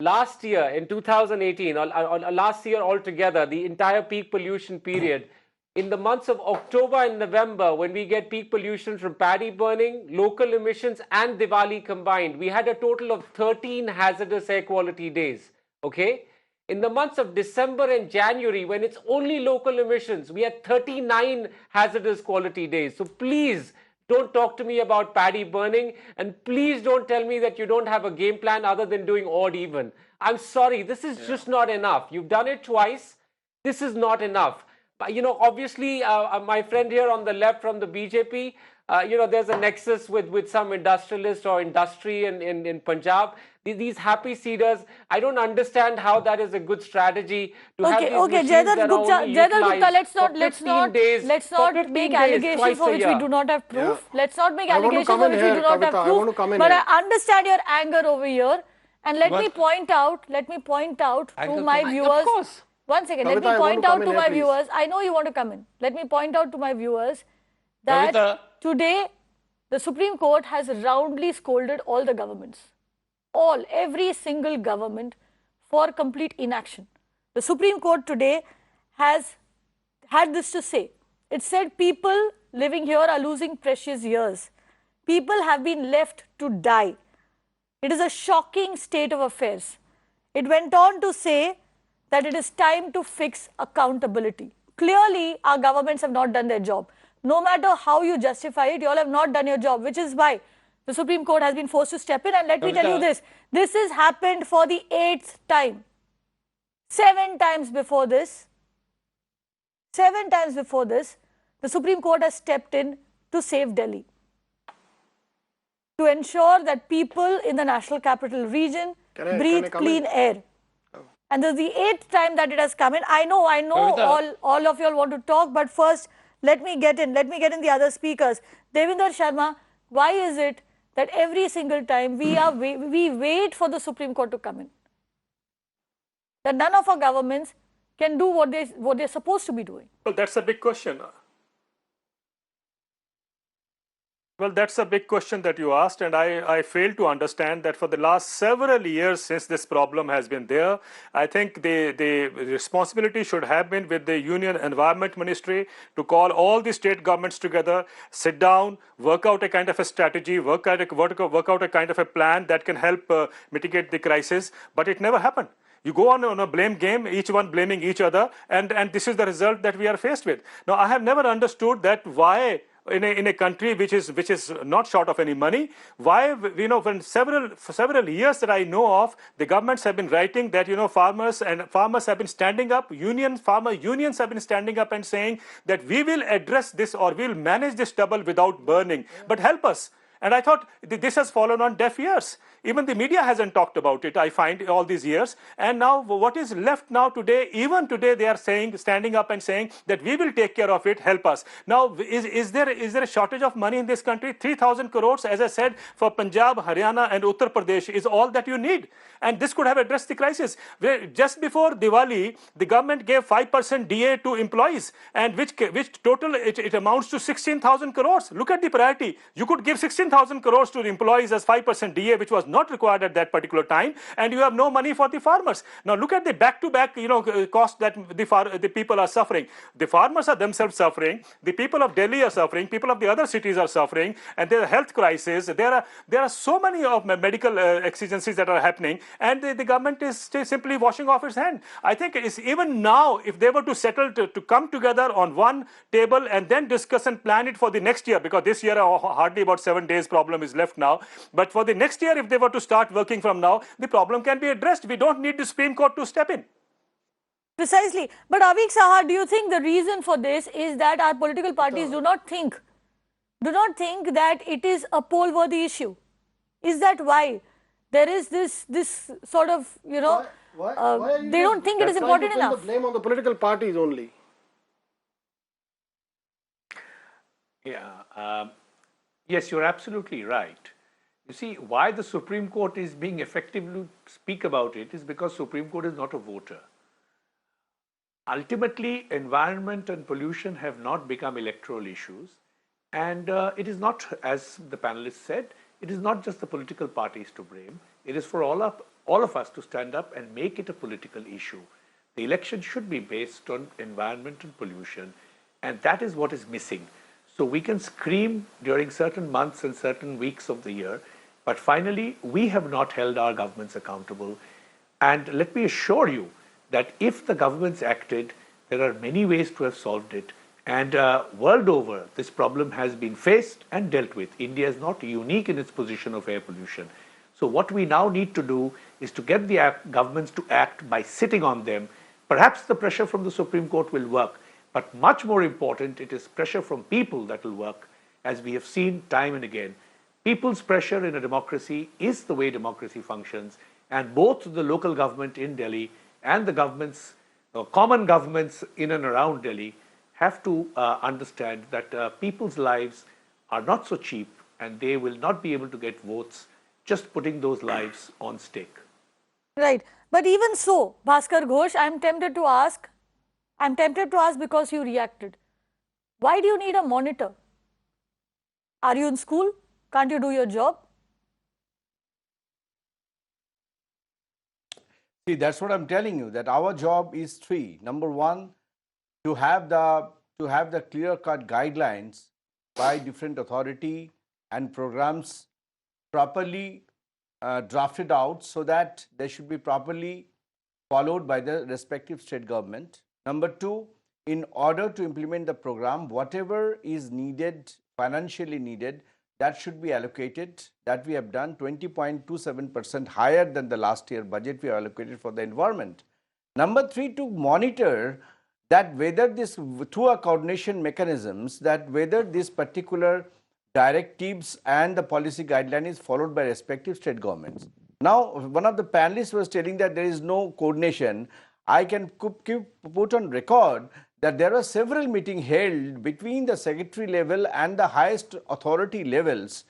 Last year, in 2018, or last year altogether, the entire peak pollution period, in the months of October and November, when we get peak pollution from paddy burning, local emissions and Diwali combined, we had a total of 13 hazardous air quality days, okay? In the months of December and January, when it's only local emissions, we had 39 hazardous quality days. So please don't talk to me about paddy burning, and please don't tell me that you don't have a game plan other than doing odd even. I'm sorry, this is just not enough. You've done it twice. This is not enough. But, obviously, my friend here on the left from the BJP, there's a nexus with some industrialist or industry in Punjab. These happy seeders, I don't understand how that is a good strategy to have these machines Jaidev that Gupta, are only Jaidev Gupta, utilized for 15 days. let's not make allegations for which we do not have proof. Let's not make allegations for which we do not have proof. But I understand your anger over here, and let me point out to my viewers. Of course. One second, Kavita, let me point out to here, my please. viewers. I know you want to come in. Let me point out to my viewers that Kavita. today the Supreme Court has roundly scolded all the governments, every single government, for complete inaction. The Supreme Court today has had this to say. It said people living here are losing precious years. People have been left to die. It is a shocking state of affairs. It went on to say that it is time to fix accountability. Clearly, our governments have not done their job. No matter how you justify it, you all have not done your job, which is why the Supreme Court has been forced to step in. And let me tell you this has happened for the 8th time. 7 times before this, the Supreme Court has stepped in to save Delhi, to ensure that people in the National Capital Region breathe clean air. And this is the 8th time that it has come in. I know all of you all want to talk, but first, let me get in the other speakers. Devinder Sharma, why is it that every single time we wait for the Supreme Court to come in? That none of our governments can do what they're supposed to be doing? Well, that's a big question. Well, that's a big question that you asked, and I fail to understand that for the last several years since this problem has been there, I think the responsibility should have been with the Union Environment Ministry to call all the state governments together, sit down, work out a kind of a strategy, work out a kind of a plan that can help mitigate the crisis, but it never happened. You go on a blame game, each one blaming each other, and this is the result that we are faced with. Now, I have never understood that why in a country which is not short of any money, why, for several years that I know of, the governments have been writing that, farmers have been standing up, farmer unions have been standing up and saying that we will address this or we will manage this trouble without burning, but help us. And I thought this has fallen on deaf ears. Even the media hasn't talked about it, I find, all these years. And now what is left now today, even today they are standing up and saying that we will take care of it, help us. Now, is there a shortage of money in this country? 3,000 crores, as I said, for Punjab, Haryana and Uttar Pradesh is all that you need. And this could have addressed the crisis. Just before Diwali, the government gave 5% DA to employees, and which total it amounts to 16,000 crores. Look at the priority. You could give 16,000 crores to the employees as 5% DA, which was not required at that particular time, and you have no money for the farmers. Now look at the back-to-back cost that the people are suffering. The farmers are themselves suffering, the people of Delhi are suffering, people of the other cities are suffering, and there are health crises. There are so many of medical exigencies that are happening, and the government is simply washing off its hand. I think it's even now, if they were to settle to come together on one table and then discuss and plan it for the next year, because this year hardly about 7 days problem is left now, but for the next year, if they were to start working from now, the problem can be addressed. We don't need the Supreme Court to step in. Precisely. But Avik Saha, do you think the reason for this is that our political parties do not think that it is a poll-worthy issue? Is that why there is this sort of, they don't think it is important enough? The blame on the political parties only. Yeah. Yes, you're absolutely right. You see, why the Supreme Court is being effective to speak about it is because Supreme Court is not a voter. Ultimately, environment and pollution have not become electoral issues. And it is not, as the panelists said, it is not just the political parties to blame. It is for all of us to stand up and make it a political issue. The election should be based on environment and pollution, and that is what is missing. So we can scream during certain months and certain weeks of the year, but finally we have not held our governments accountable. And let me assure you that if the governments acted, there are many ways to have solved it. And world over, this problem has been faced and dealt with. India is not unique in its position of air pollution. So what we now need to do is to get the governments to act by sitting on them. Perhaps the pressure from the Supreme Court will work, but much more important, it is pressure from people that will work, as we have seen time and again. People's pressure in a democracy is the way democracy functions, and both the local government in Delhi and the governments, common governments in and around Delhi, have to understand that people's lives are not so cheap, and they will not be able to get votes just putting those lives on stake. Right. But even so, Bhaskar Ghosh, I'm tempted to ask because you reacted. Why do you need a monitor? Are you in school? Can't you do your job? See, that's what I'm telling you, that our job is three. Number one, to have the clear-cut guidelines by different authority and programs properly drafted out so that they should be properly followed by the respective state government. Number two, in order to implement the program, whatever is needed, financially needed, that should be allocated. That we have done 20.27% higher than the last year budget we allocated for the environment. Number three, to monitor that whether this, through a coordination mechanisms, that whether this particular directives and the policy guideline is followed by respective state governments. Now, one of the panelists was telling that there is no coordination. I can put on record that there were several meetings held between the secretary level and the highest authority levels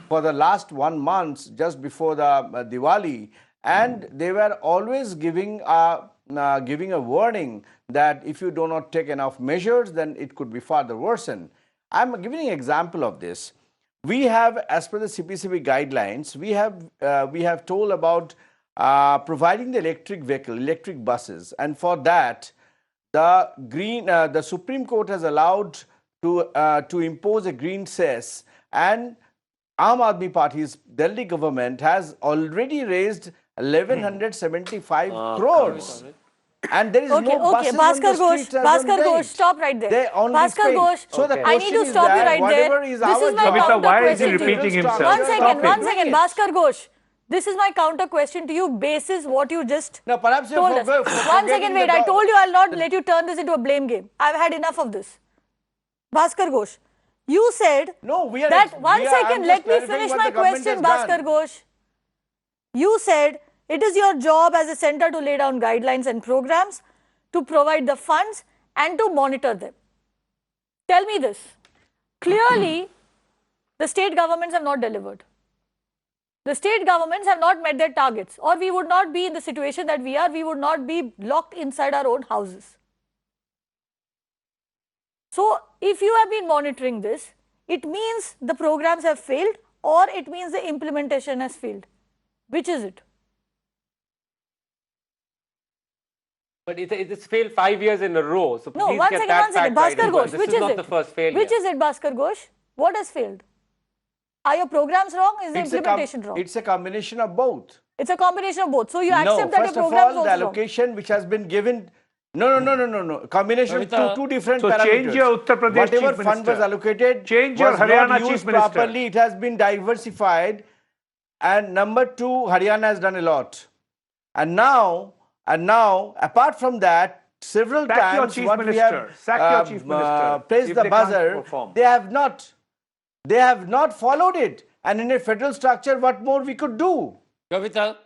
for the last 1 month just before the Diwali, and they were always giving a warning that if you do not take enough measures, then it could be further worsened. I'm giving an example of this. We have, as per the CPCB guidelines, we have told about providing the electric buses, and for that, the Supreme Court has allowed to impose a green cess, and Aam Aadmi Party's Delhi government has already raised 1175 crores. And there is no buses on the streets as Bhaskar on Ghosh, date. stop right there. They only Bhaskar spend. Ghosh, So the I need to question is stop you that right there. whatever is This our is my job. Kavita, counter why is he question to you. repeating himself? One second, Stop one it. second, Bhaskar Ghosh. This is my counter question to you, basis what you just Now, perhaps you're told us. One second, wait. I told you I'll not let you turn this into a blame game. I've had enough of this. Bhaskar Ghosh, you said No, we are that. One second, I'm let just me clarifying finish what my the government question, has Bhaskar done. Ghosh. You said it is your job as a center to lay down guidelines and programs, to provide the funds and to monitor them. Tell me this. Clearly, the state governments have not delivered. The state governments have not met their targets, or we would not be in the situation that we are. We would not be locked inside our own houses. So, if you have been monitoring this, it means the programs have failed, or it means the implementation has failed. Which is it? But it's failed 5 years in a row. So No, please one get second, that one second. fact right Bhaskar as well. Ghosh, This which is is not it? the first failure. Which is it, Bhaskar Ghosh? What has failed? Are your programs wrong? Is the implementation wrong? It's a combination of both. It's a combination of both. So you accept No, that your first of program is all, also the wrong. allocation which has been given. No. Combination of Kavita, two different so parameters. change your Uttar Pradesh Whatever Chief fund was Minister. allocated Change your was Haryana not Chief used Minister. properly. It has been diversified. And number two, Haryana has done a lot. And now, apart from that, several Sack your times Chief what we Minister. have Sack your Chief Minister placed if the they can't buzzer, perform. they have not followed it. And in a federal structure, what more we could do? Kavita,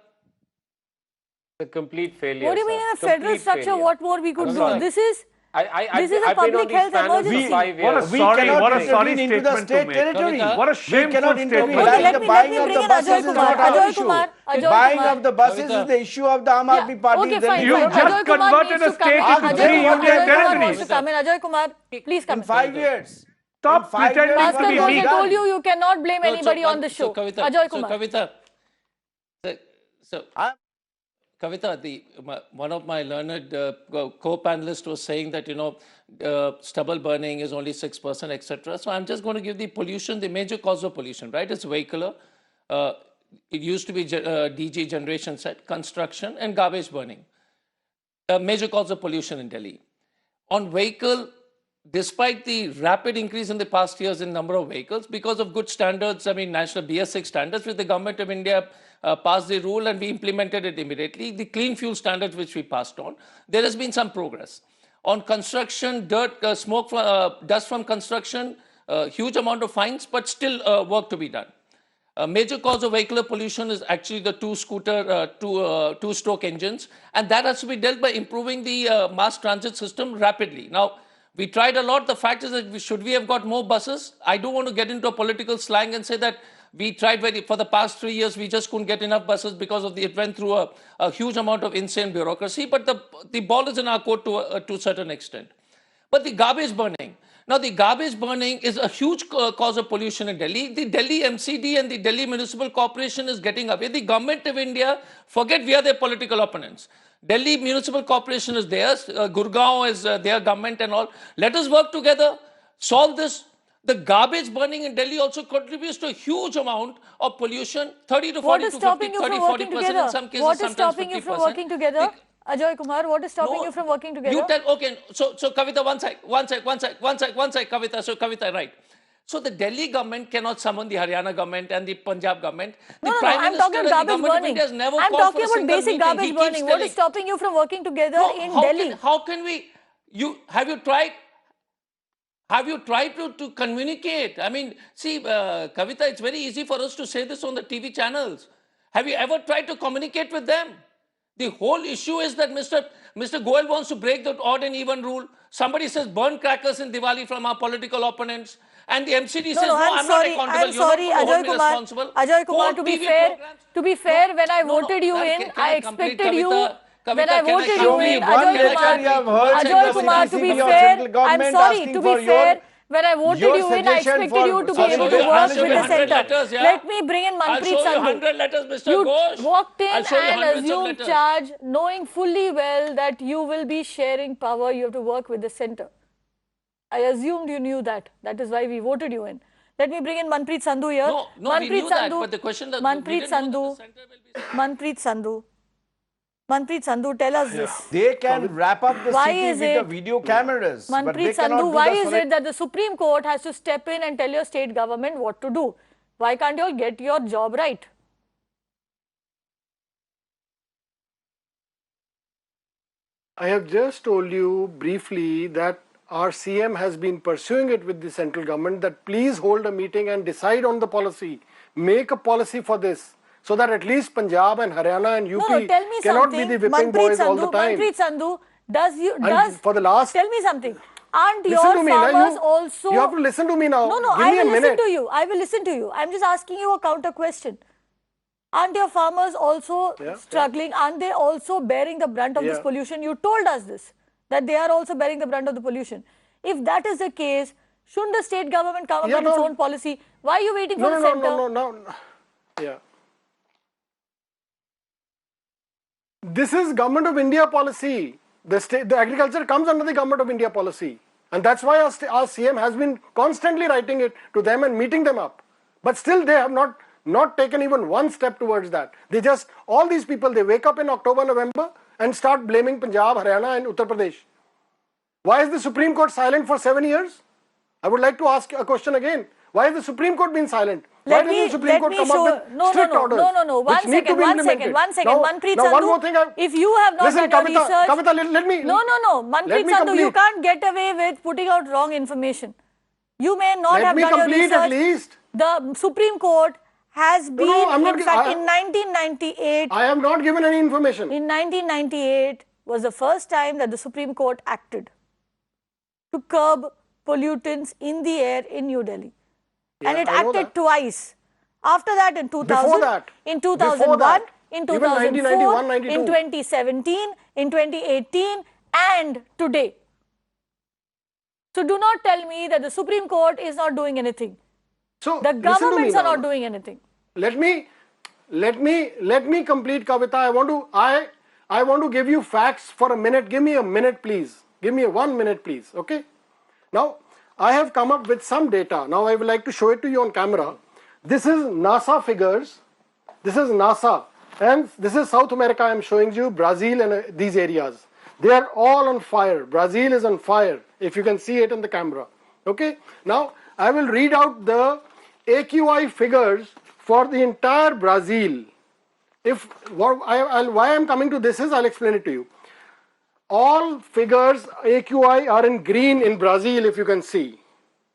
A complete failure. What do you mean in a federal structure? What more we could do? sorry. This is I've a been on public these health panels for emergency. 5 years. What a We sorry, cannot what a sorry intervene into the statement to state make. territory. Kavita, What a We shameful cannot statement. intervene. Okay, Like let the me buying bring of the in Ajay buses is Kumar. not our Ajay issue. Kumar. Ajay Buying Kumar. of the buses Kavita. is the issue of the Aam Aadmi Party. Okay, Then fine. we You don't fine. have just Ajay Kumar converted needs a to come state in. into Ajay three Kumar, union Ajay Kumar wants territories. to come in. Ajay Kumar, please come in in. 5 years. Stop In 5 pretending years, to what Bhaskar we Ghosh, have I told done. you cannot blame no, anybody on the show. Ajay Kumar. Kavita, one of my learned co-panelists was saying that, stubble burning is only 6%, etc. So I'm just going to give the pollution, the major cause of pollution, right? It's vehicular. It used to be DG generation set, construction, and garbage burning. major cause of pollution in Delhi. On vehicle, despite the rapid increase in the past years in number of vehicles, because of good standards, I mean, national BS6 standards, which the government of India passed the rule and we implemented it immediately, the clean fuel standards which we passed on, there has been some progress. On construction, dirt, smoke, dust from construction, huge amount of fines, but still work to be done. A major cause of vehicular pollution is actually the two-stroke engines, and that has to be dealt by improving the mass transit system rapidly. Now, we tried a lot. The fact is that should we have got more buses? I don't want to get into a political slang and say that we tried for the past 3 years, we just couldn't get enough buses because of it went through a huge amount of insane bureaucracy, but the ball is in our court to a certain extent. But the garbage burning. Now, the garbage burning is a huge cause of pollution in Delhi. The Delhi MCD and the Delhi Municipal Corporation is getting away. The government of India, forget we are their political opponents. Delhi Municipal Corporation is theirs. Gurgaon is their government and all. Let us work together, solve this. The garbage burning in Delhi also contributes to a huge amount of pollution, 30 to 40 to 50, 30, 40% in some cases, what is sometimes stopping 50%. You from working together? Ajay Kumar, what is stopping you from working together? You tell, okay, so Kavita, one sec, Kavita, so Kavita, right. So the Delhi government cannot summon the Haryana government and the Punjab government. The Prime I'm Minister talking and the garbage government of burning. India has never I'm called talking for a about single basic meeting. garbage He burning. keeps What telling, is stopping you from working together in Delhi? How can we, have you tried to communicate? I mean, see, Kavita, it's very easy for us to say this on the TV channels. Have you ever tried to communicate with them? The whole issue is that Mr. Goel wants to break the odd and even rule. Somebody says burn crackers in Diwali from our political opponents. And the MCD says, no, I'm not accountable. I'm sorry, Ajay Kumar. Ajay Kumar, to be fair, when I voted you in, I expected you. When I voted you in, Ajay Kumar, to be fair, I'm sorry, to be fair, when I voted you in, I expected you to be able to work with the centre. Let me bring in Manpreet Sandhu. I'll show you 100 letters, Mr. You Ghosh. walked in and assumed charge, knowing fully well that you will be sharing power, you have to work with the centre. I assumed you knew that. That is why we voted you in. Let me bring in Manpreet Sandhu here. No, we knew that, but the question that Manpreet Sandhu, tell us this. They can wrap up the city with the video cameras. Manpreet Sandhu, why is it that the Supreme Court has to step in and tell your state government what to do? Why can't you all get your job right? I have just told you briefly that our CM has been pursuing it with the central government that please hold a meeting and decide on the policy. Make a policy for this. So that at least Punjab and Haryana and UP cannot be the whipping boys all the time. Manpreet Sandhu, tell me something. Aren't your farmers also... You have to listen to me now. No, I will listen to you. I will listen to you. I'm just asking you a counter question. Aren't your farmers also struggling? Aren't they also bearing the brunt of this pollution? You told us this, that they are also bearing the brunt of the pollution. If that is the case, shouldn't the state government come up with its own policy? Why are you waiting for the centre? No. Yeah. This is Government of India policy. The agriculture comes under the Government of India policy. And that's why our CM has been constantly writing it to them and meeting them up. But still they have not taken even one step towards that. They just, all these people, they wake up in October, November and start blaming Punjab, Haryana and Uttar Pradesh. Why is the Supreme Court silent for 7 years? I would like to ask a question again. Why has the Supreme Court been silent? Why doesn't the Supreme Court come up with strict orders? No. One second. Manpreet Sandhu, one more thing if you have not done your research... Kavita, let me... No. Manpreet Sandhu, you can't get away with putting out wrong information. You may not have done your research. At least. The Supreme Court has been, in fact, in 1998... I have not given any information. In 1998 was the first time that the Supreme Court acted to curb pollutants in the air in New Delhi. And it acted twice. After that, in 2000, in 2001, in 2004, in 2017, in 2018, and today. So do not tell me that the Supreme Court is not doing anything. So the governments are not doing anything. Let me complete, Kavita. I want to give you facts for a minute. Give me a minute, please. Give me 1 minute, please. Okay. Now, I have come up with some data. Now I would like to show it to you on camera. This is NASA figures. This is NASA. And this is South America. I am showing you Brazil and these areas. They are all on fire. Brazil is on fire, if you can see it in the camera. Okay. Now, I will read out the AQI figures for the entire Brazil. Why I'm coming to this is, I'll explain it to you. All figures AQI are in green in Brazil, if you can see.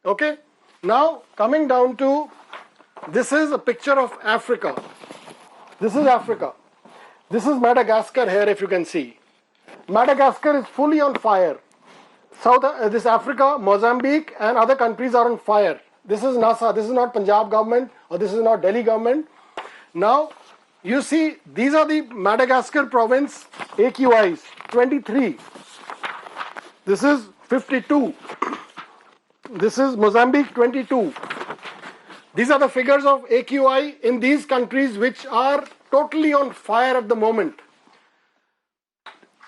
Okay. Now, coming down to, this is a picture of Africa. This is Africa. This is Madagascar here, if you can see. Madagascar is fully on fire. This Africa, Mozambique and other countries are on fire. This is NASA, this is not Punjab government or this is not Delhi government. Now, you see, these are the Madagascar province AQIs, 23. This is 52. This is Mozambique, 22. These are the figures of AQI in these countries which are totally on fire at the moment.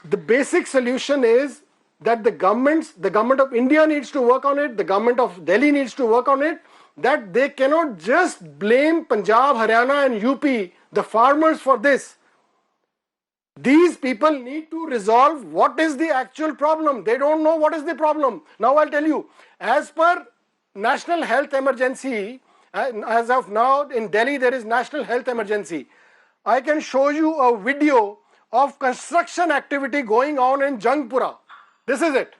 The basic solution is that the government of India needs to work on it, the government of Delhi needs to work on it, that they cannot just blame Punjab, Haryana and UP, the farmers, for this. These people need to resolve what is the actual problem. They don't know what is the problem. Now I'll tell you, as per national health emergency, as of now in Delhi there is national health emergency. I can show you a video of construction activity going on in Jangpura. This is it.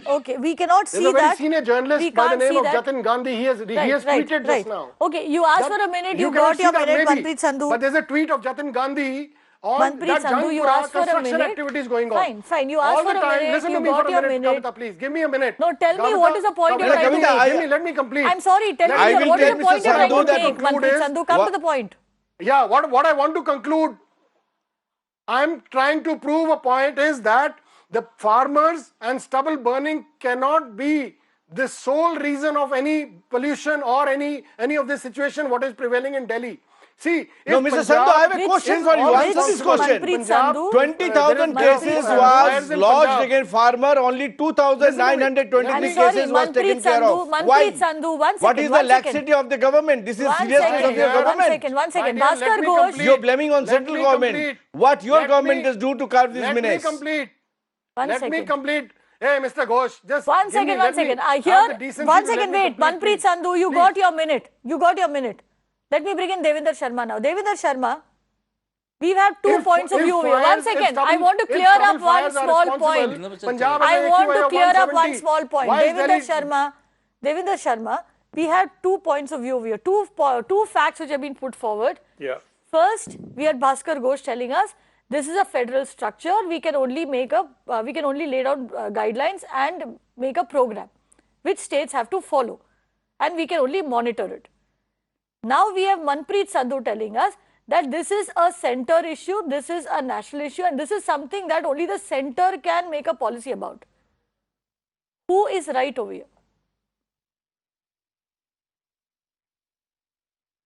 Okay, we cannot see There's a very that. senior journalist by the name of Jatin Gandhi. He has tweeted just now. Okay, you asked for a minute, you got your minute, Manpreet Sandhu. But there's a tweet of Jatin Gandhi on Manpreet that Sandhu, you Jangpura asked for a construction minute. activities going on. Fine, you asked all for the a time. minute, Listen you to me got for your a minute, minute. Kavita, please. Give me a minute. No, tell me what is the point you're trying to make. Let me complete. I'm sorry, tell me what is the point you're trying to make, Manpreet Sandhu. Come to the point. Yeah, what I want to conclude, I'm trying to prove a point is that the farmers and stubble burning cannot be the sole reason of any pollution or any of this situation what is prevailing in Delhi. See, no, Mr. Sandhu, I have a question for you. Answer this question. 20,000 cases was lodged against farmer. Only 2,926 cases was taken care of. Why? What is the laxity of the government? This is seriousness of your government. One second. Bhaskar Ghosh. You are blaming on central government. What your government is do to curb these menace? Let me complete. Hey, Mr. Ghosh, just one second. I hear. One second, wait. Manpreet Sandhu, you got your minute. Let me bring in Devinder Sharma now. Devinder Sharma, we've had two points of view here. One second, I want to clear up one small point. Devinder Sharma, we had 2 points of view here. Two facts which have been put forward. Yeah. First, we had Bhaskar Ghosh telling us this is a federal structure. We can only lay down guidelines and make a program which states have to follow, and we can only monitor it. Now we have Manpreet Sandhu telling us that this is a center issue, this is a national issue, and this is something that only the center can make a policy about. Who is right over here?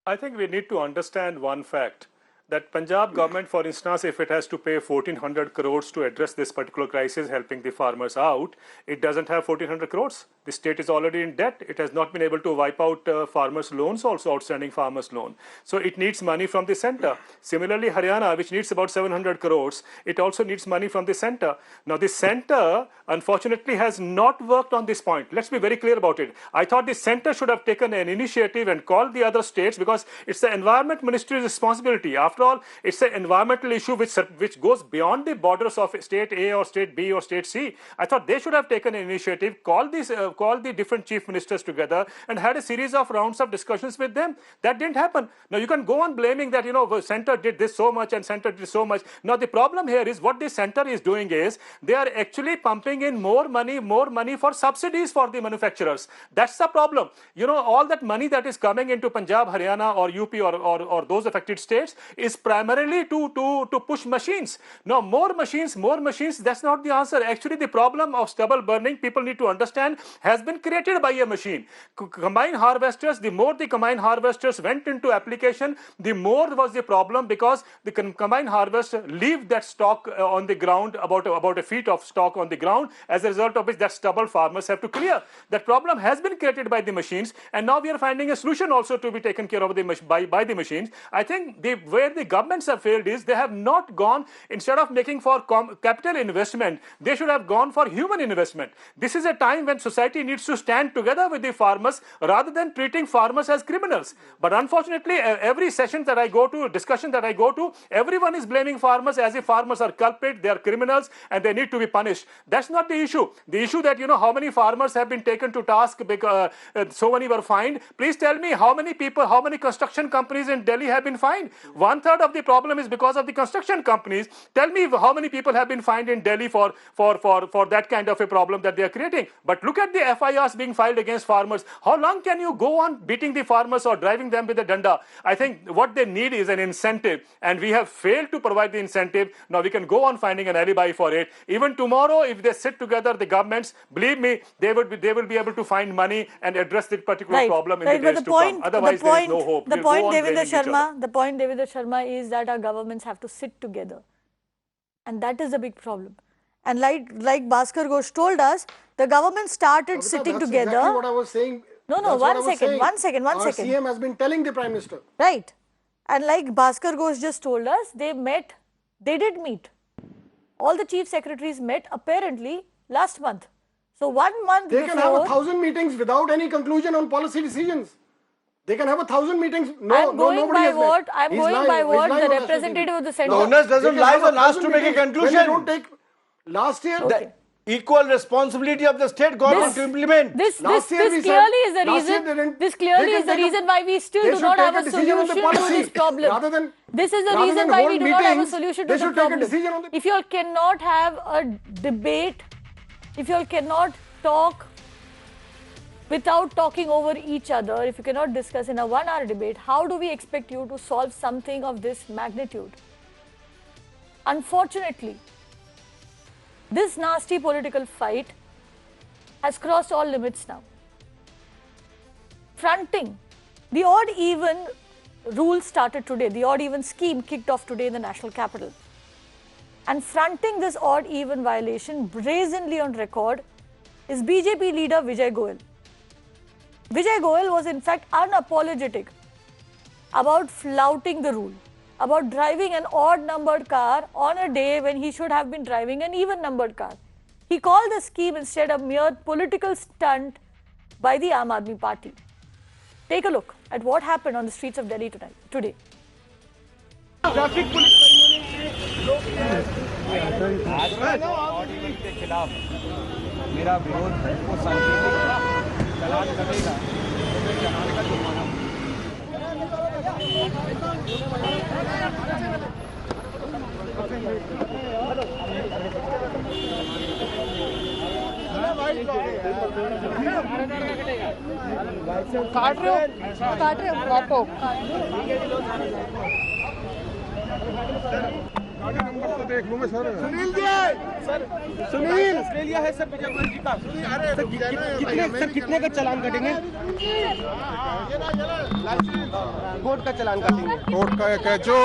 I think we need to understand one fact, that Punjab government, for instance, if it has to pay 1,400 crores to address this particular crisis, helping the farmers out, it doesn't have 1,400 crores. The state is already in debt. It has not been able to wipe out farmers' loans, also outstanding farmers' loan. So it needs money from the center. Similarly, Haryana, which needs about 700 crores, it also needs money from the center. Now, the center, unfortunately, has not worked on this point. Let's be very clear about it. I thought the center should have taken an initiative and called the other states, because it's the environment ministry's responsibility. After all, it's an environmental issue which goes beyond the borders of state A or state B or state C. I thought they should have taken an initiative, called the different chief ministers together and had a series of rounds of discussions with them. That didn't happen. Now you can go on blaming that, the center did this so much and center did so much. Now the problem here is what the center is doing is they are actually pumping in more money for subsidies for the manufacturers. That's the problem. All that money that is coming into Punjab, Haryana or UP or those affected states is primarily to push machines. Now more machines, that's not the answer. Actually, the problem of stubble burning, people need to understand, has been created by a machine. Combine harvesters, the more the combine harvesters went into application, the more was the problem, because the combine harvester leave that stock on the ground, about a feet of stock on the ground, as a result of which that stubble farmers have to clear. That problem has been created by the machines, and now we are finding a solution also to be taken care of by the machines. I think where the governments have failed is they have not gone, instead of making for capital investment, they should have gone for human investment. This is a time when society needs to stand together with the farmers rather than treating farmers as criminals. But unfortunately, every session that I go to, discussion that I go to, everyone is blaming farmers as if farmers are culprit, they are criminals, and they need to be punished. That's not the issue. The issue that, how many farmers have been taken to task because so many were fined. Please tell me how many people, how many construction companies in Delhi have been fined. 1/3 of the problem is because of the construction companies. Tell me how many people have been fined in Delhi for that kind of a problem that they are creating. But look at the FIRs being filed against farmers. How long can you go on beating the farmers or driving them with a danda? I think what they need is an incentive, and we have failed to provide the incentive. Now we can go on finding an alibi for it. Even tomorrow, if they sit together, the governments, believe me, they will be able to find money and address this particular problem in the days to come. Otherwise, there is no hope. The point, Devendra Sharma, is that our governments have to sit together, and that is a big problem. And like Bhaskar Ghosh told us, the government started sitting together. That's exactly what I was saying. No, one second. Our CM has been telling the Prime Minister. Right. And like Bhaskar Ghosh just told us, they did meet. All the chief secretaries met apparently last month. So 1 month They can have 1,000 meetings without any conclusion on policy decisions. They can have 1,000 meetings. I'm going by what the representative of the central. The onus doesn't lie on us to make a conclusion. When they don't take last year. The equal responsibility of the state government to implement. This clearly is the reason why we still do not have a solution to this problem. This is the reason why we do not have a solution to the problem. If you all cannot have a debate, if you all cannot talk without talking over each other, if you cannot discuss in a 1-hour debate, how do we expect you to solve something of this magnitude? Unfortunately, this nasty political fight has crossed all limits now. Fronting, the odd-even rule started today, the odd-even scheme kicked off today in the national capital. And fronting this odd-even violation brazenly on record is BJP leader Vijay Goel. Vijay Goel was in fact unapologetic about flouting the rule, about driving an odd-numbered car on a day when he should have been driving an even-numbered car. He called the scheme instead a mere political stunt by the Aam Aadmi Party. Take a look at what happened on the streets of Delhi today. काट रहे हो काटो number तो देख लूंगा sir Sunil ji Sunil Australia है sir विजय गोयल जी का sir कितने का चालान कटेंगे कोर्ट का चालान काटेंगे कोर्ट का जो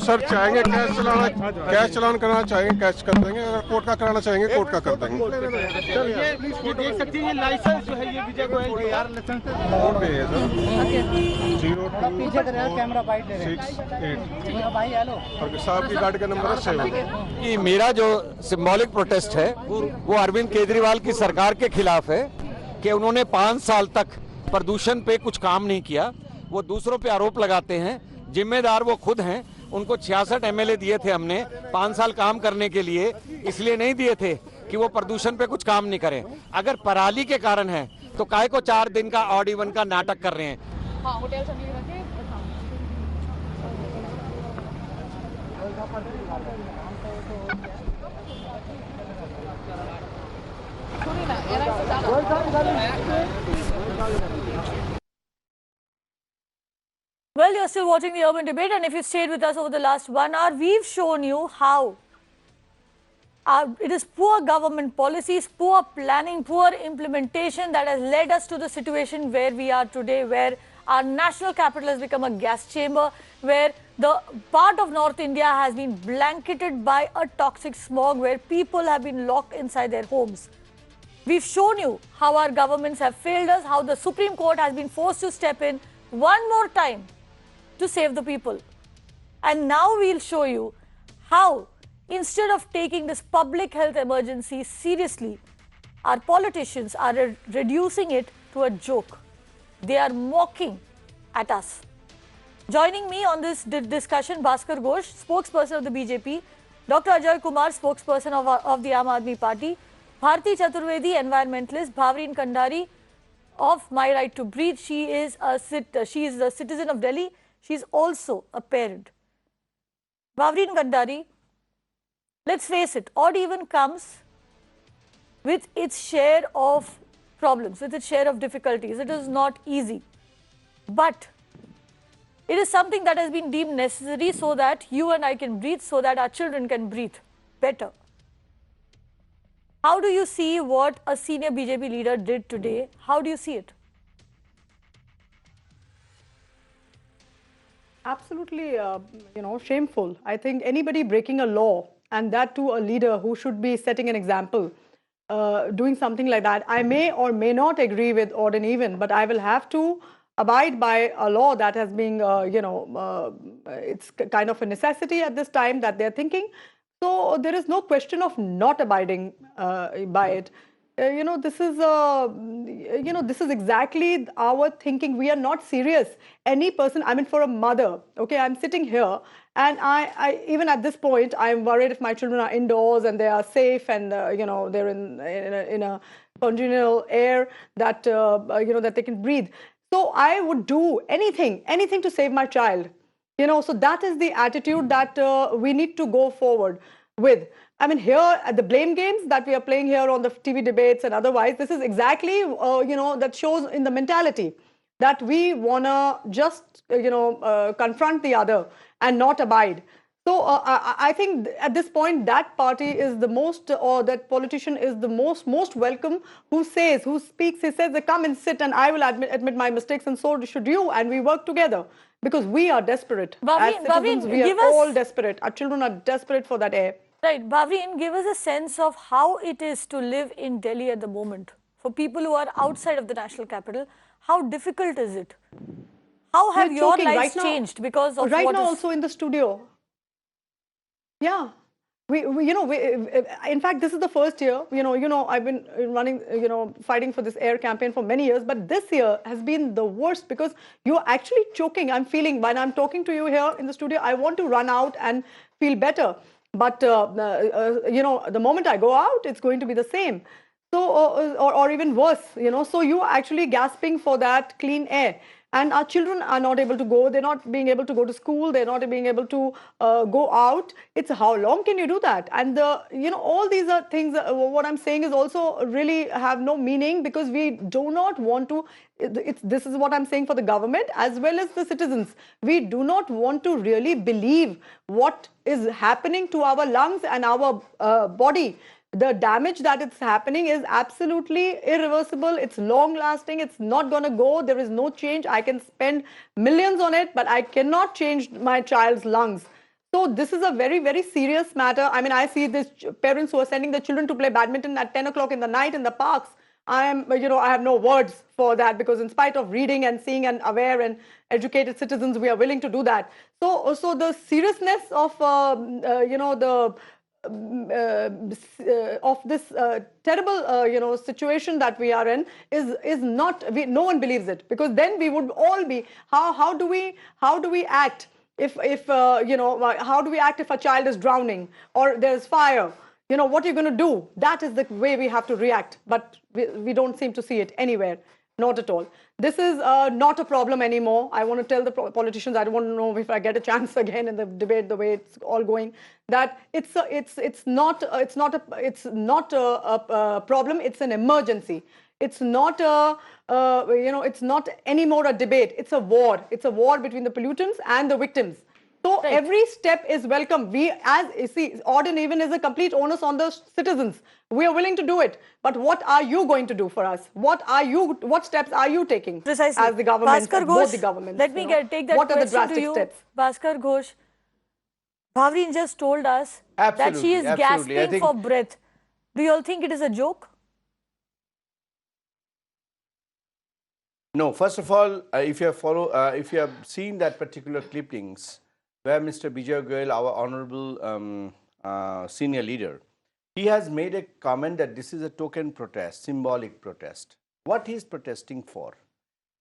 सर चाहेंगे कैश चलान कराना चाहेंगे कैश कर देंगे अगर कोर्ट का कराना चाहेंगे कोर्ट का कर देंगे सर ये देख सकते हैं ये लाइसेंस जो है ये विजय गोयल यार लाइसेंस कोर्ट पे है सर 02 पीछे कर रहे कैमरा बाइट ले रहे 68 भाई हेलो और साहब की गाड़ी का नंबर है 7 कि मेरा जो सिंबॉलिक प्रोटेस्ट है वो अरविंद केजरीवाल की सरकार के खिलाफ है कि उन्होंने 5 साल तक प्रदूषण पे कुछ काम नहीं किया। वो दूसरों पे आरोप लगाते हैं, जिम्मेदार वो खुद हैं। उनको 66 एमएलए दिए थे हमने 5 साल काम करने के लिए, इसलिए नहीं दिए थे कि वो प्रदूषण पे कुछ काम नहीं करें। अगर पराली के कारण है तो काहे को 4 दिन का ऑड इवन का नाटक कर रहे हैं। हाँ, होटल से Well, you're still watching the Urban Debate, and if you stayed with us over the last 1 hour, we've shown you how It is poor government policies, poor planning, poor implementation that has led us to the situation where we are today, where our national capital has become a gas chamber, where the part of North India has been blanketed by a toxic smog, where people have been locked inside their homes. We've shown you how our governments have failed us, how the Supreme Court has been forced to step in one more time to save the people. And now we'll show you how, instead of taking this public health emergency seriously, our politicians are reducing it to a joke. They are mocking at us. Joining me on this discussion, Bhaskar Ghosh, spokesperson of the BJP, Dr. Ajay Kumar, spokesperson of the Aam Aadmi Party, Bharti Chaturvedi, environmentalist, Bhavreen Kandari of My Right to Breathe. She is a citizen of Delhi. She is also a parent. Bhavreen Kandari, let's face it, odd even comes with its share of problems, with its share of difficulties. It is not easy. But it is something that has been deemed necessary so that you and I can breathe, so that our children can breathe better. How do you see what a senior BJP leader did today? How do you see it? Absolutely, shameful. I think anybody breaking a law, and that to a leader who should be setting an example, doing something like that, I may or may not agree with odd and even, but I will have to abide by a law that has been, it's kind of a necessity at this time that they're thinking. So there is no question of not abiding by it. This is this is exactly our thinking. We are not serious. Any person, I mean, for a mother, okay, I'm sitting here, and I even at this point, I'm worried if my children are indoors and they are safe, and they're in a congenial air that that they can breathe. So I would do anything to save my child. So that is the attitude that we need to go forward with. I mean, here at the blame games that we are playing here on the TV debates and otherwise, this is exactly, that shows in the mentality that we want to just, confront the other and not abide. So I think at this point, that party is the most, or that politician is the most welcome, who speaks, he says, come and sit and I will admit my mistakes, and so should you, and we work together. Because we are desperate. As citizens, we are all desperate. Our children are desperate for that air. Right. Bhavreen, give us a sense of how it is to live in Delhi at the moment. For people who are outside of the national capital, how difficult is it? How have your lives changed because of right now also in the studio? Yeah. In fact, this is the first year, I've been running, fighting for this air campaign for many years, but this year has been the worst because you're actually choking. I'm feeling, when I'm talking to you here in the studio, I want to run out and feel better. But, the moment I go out, it's going to be the same. So, or even worse, so you're actually gasping for that clean air. And our children are not able to go. They're not being able to go to school. They're not being able to go out. It's how long can you do that? And all these are things. What I'm saying is also really have no meaning, because we do not want to. This is what I'm saying for the government as well as the citizens. We do not want to really believe what is happening to our lungs and our body. The damage that it's happening is absolutely irreversible. It's long lasting. It's not going to go. There is no change. I can spend millions on it, but I cannot change my child's lungs. So this is a very, very serious matter. I mean, I see these parents who are sending their children to play badminton at 10 o'clock in the night in the parks. I have no words for that, because in spite of reading and seeing and aware and educated citizens, we are willing to do that. So the seriousness of, of this terrible situation that we are in is not, no one believes it, because then we would all be, how do we act if how do we act if a child is drowning or there's fire? What are you going to do? That is the way we have to react, but we don't seem to see it anywhere. Not at all. This is not a problem anymore. I want to tell the politicians, I don't want to know if I get a chance again in the debate, the way it's all going, that it's not a problem. It's an emergency. It's not it's not anymore a debate. It's a war. It's a war between the pollutants and the victims. So every step is welcome. We, as you see, odd and even is a complete onus on the citizens. We are willing to do it. But what are you going to do for us? What steps are you taking Precisely. as the government, Bhaskar both Ghosh, the governments? let me take that what are the question to drastic you. steps? Bhaskar Ghosh, Bhavrin just told us that she is gasping for breath. Do you all think it is a joke? No, first of all, if you have seen that particular clippings where Mr. Bijay Goyal, our honorable senior leader, he has made a comment that this is a token protest, symbolic protest. What he is protesting for?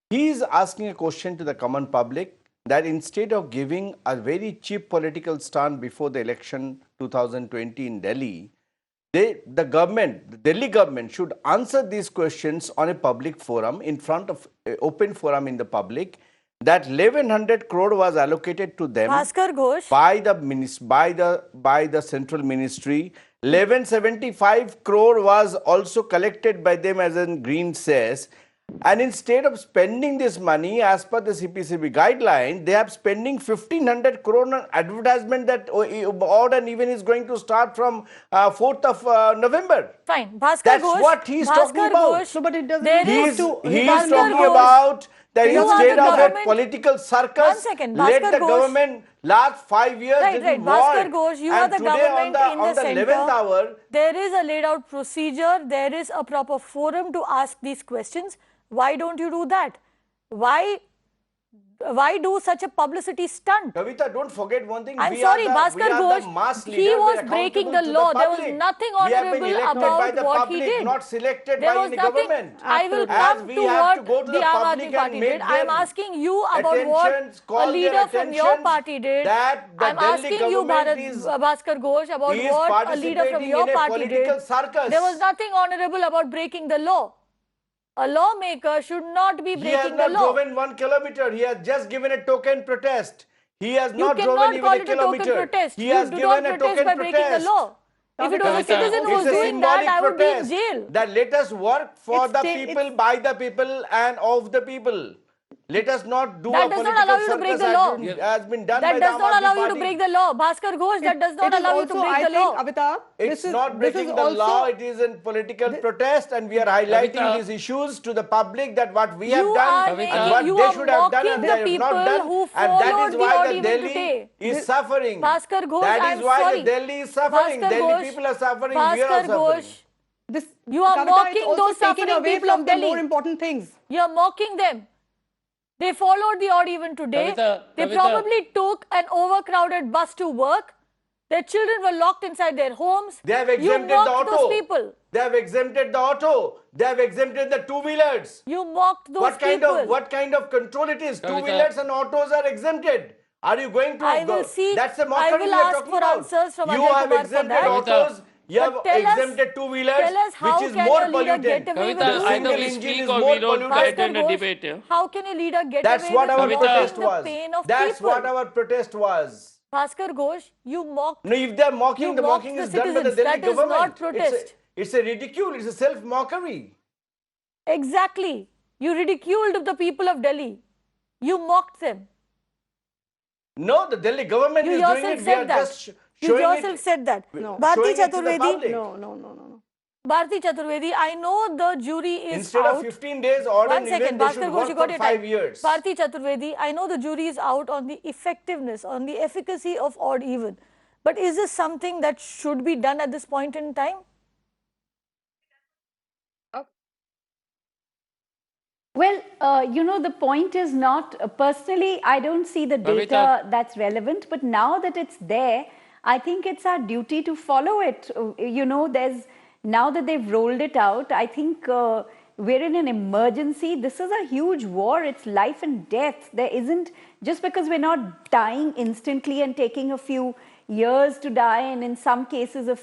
He is asking a question to the common public that instead of giving a very cheap political stunt before the election 2020 in Delhi, the Delhi government should answer these questions on a public forum, in front of open forum in the public, that 1100 crore was allocated to them Bhaskar Ghosh, by the central ministry. 1175 crore was also collected by them as in Green says. And instead of spending this money as per the CPCB guideline, they are spending 1500 crore on advertisement that odd and even is going to start from 4th of November. Fine. Bhaskar That's Ghosh, what he's talking about. Ghosh, No, but it doesn't. He's talking about that You are instead the of a government. political circus, One second, let Bhaskar the Ghosh. government last 5 years didn't Bhaskar work. Ghosh, you And are the today government on in the center. 11th hour, there is a laid out procedure. There is a proper forum to ask these questions. Why don't you do that? Why do such a publicity stunt? Kavita, don't forget one thing. I'm sorry, Bhaskar Ghosh, he was breaking the law. There was nothing honorable about what he did. Not selected there by was any nothing. government. I will As come we to have what to go to the the Aam public Aadmi Party and make did. I'm them asking you about what a leader from your party did. I'm asking you, Bhaskar Ghosh, about what a leader from your party did. There was nothing honorable about breaking the law. A lawmaker should not be breaking the law. He has not driven 1 kilometer. He has just given a token protest. He has not driven cannot even call a it a kilometer. token protest. He You has do given not a protest token by breaking the law. If it was a citizen who was doing that, I would be in jail. That let us work for the people, by the people and of the people. Let us not do that a does political not allow you to break the law. has been done that by does the not Aam allow Aadmi you to break the law. Bhaskar Ghosh, that does not allow you to break the law. Amitabh, it's not breaking the law, it is a political protest, and we are highlighting these issues to the public that what we have done and what they should have done and they have not done, and that is why the Delhi is suffering. Bhaskar Ghosh, that is why the Delhi is suffering. Delhi people are suffering, we are all suffering. You are mocking those suffering people of Delhi. More important things. You are mocking them. They followed the odd even today. They probably took an overcrowded bus to work. Their children were locked inside their homes. They have exempted the auto. Those people. They have exempted the auto. They have exempted the two-wheelers. You mocked those people. What kind of control it is? Two-wheelers and autos are exempted. Are you going to I will seek, That's a mockery I will ask for answers from you have exempted autos. You have exempted two-wheelers, which is more pollutant. Either we speak or we don't attend a debate. How can a leader get That's away what with our protest the was. pain of That's people? what our protest was. Bhaskar Ghosh, you mocked. No, if they are mocking, the mocking is done by the Delhi government. That is not protest. It's a ridicule. It's a self-mockery. Exactly. You ridiculed the people of Delhi. You mocked them. No, the Delhi government is doing it. We are just you yourself said that. No. Bharti Chaturvedi. No. Bharti Chaturvedi, I know the jury is Instead out. of 15 days, odd and even, they should work for 5 years. Bharti Chaturvedi, I know the jury is out on the effectiveness, on the efficacy of odd even. But is this something that should be done at this point in time? Well, the point is not, personally, I don't see the data that's relevant, but now that it's there, I think it's our duty to follow it. Now that they've rolled it out, I think we're in an emergency. This is a huge war. It's life and death. There isn't, just because we're not dying instantly and taking a few years to die, and in some cases of,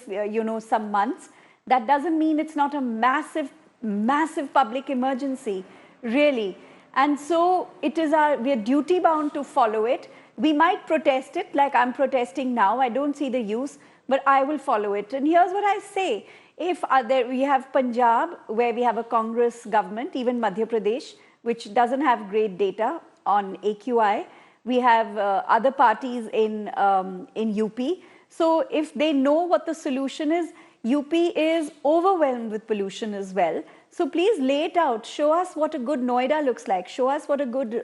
some months, that doesn't mean it's not a massive, massive public emergency, really. And so we're duty bound to follow it. We might protest it like I'm protesting now. I don't see the use, but I will follow it. And here's what I say. If we have Punjab, where we have a Congress government, even Madhya Pradesh, which doesn't have great data on AQI, We have other parties in UP. So if they know what the solution is, UP is overwhelmed with pollution as well. So please lay it out. Show us what a good Noida looks like. Show us what a good,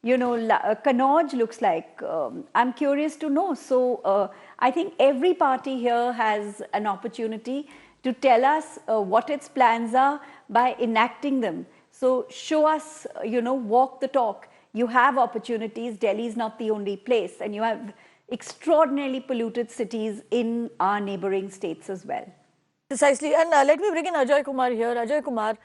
Kannauj looks like. I'm curious to know. So I think every party here has an opportunity to tell us what its plans are by enacting them. So show us, walk the talk. You have opportunities. Delhi is not the only place. And you have extraordinarily polluted cities in our neighboring states as well. Precisely. And let me bring in Ajay Kumar here. Ajay Kumar,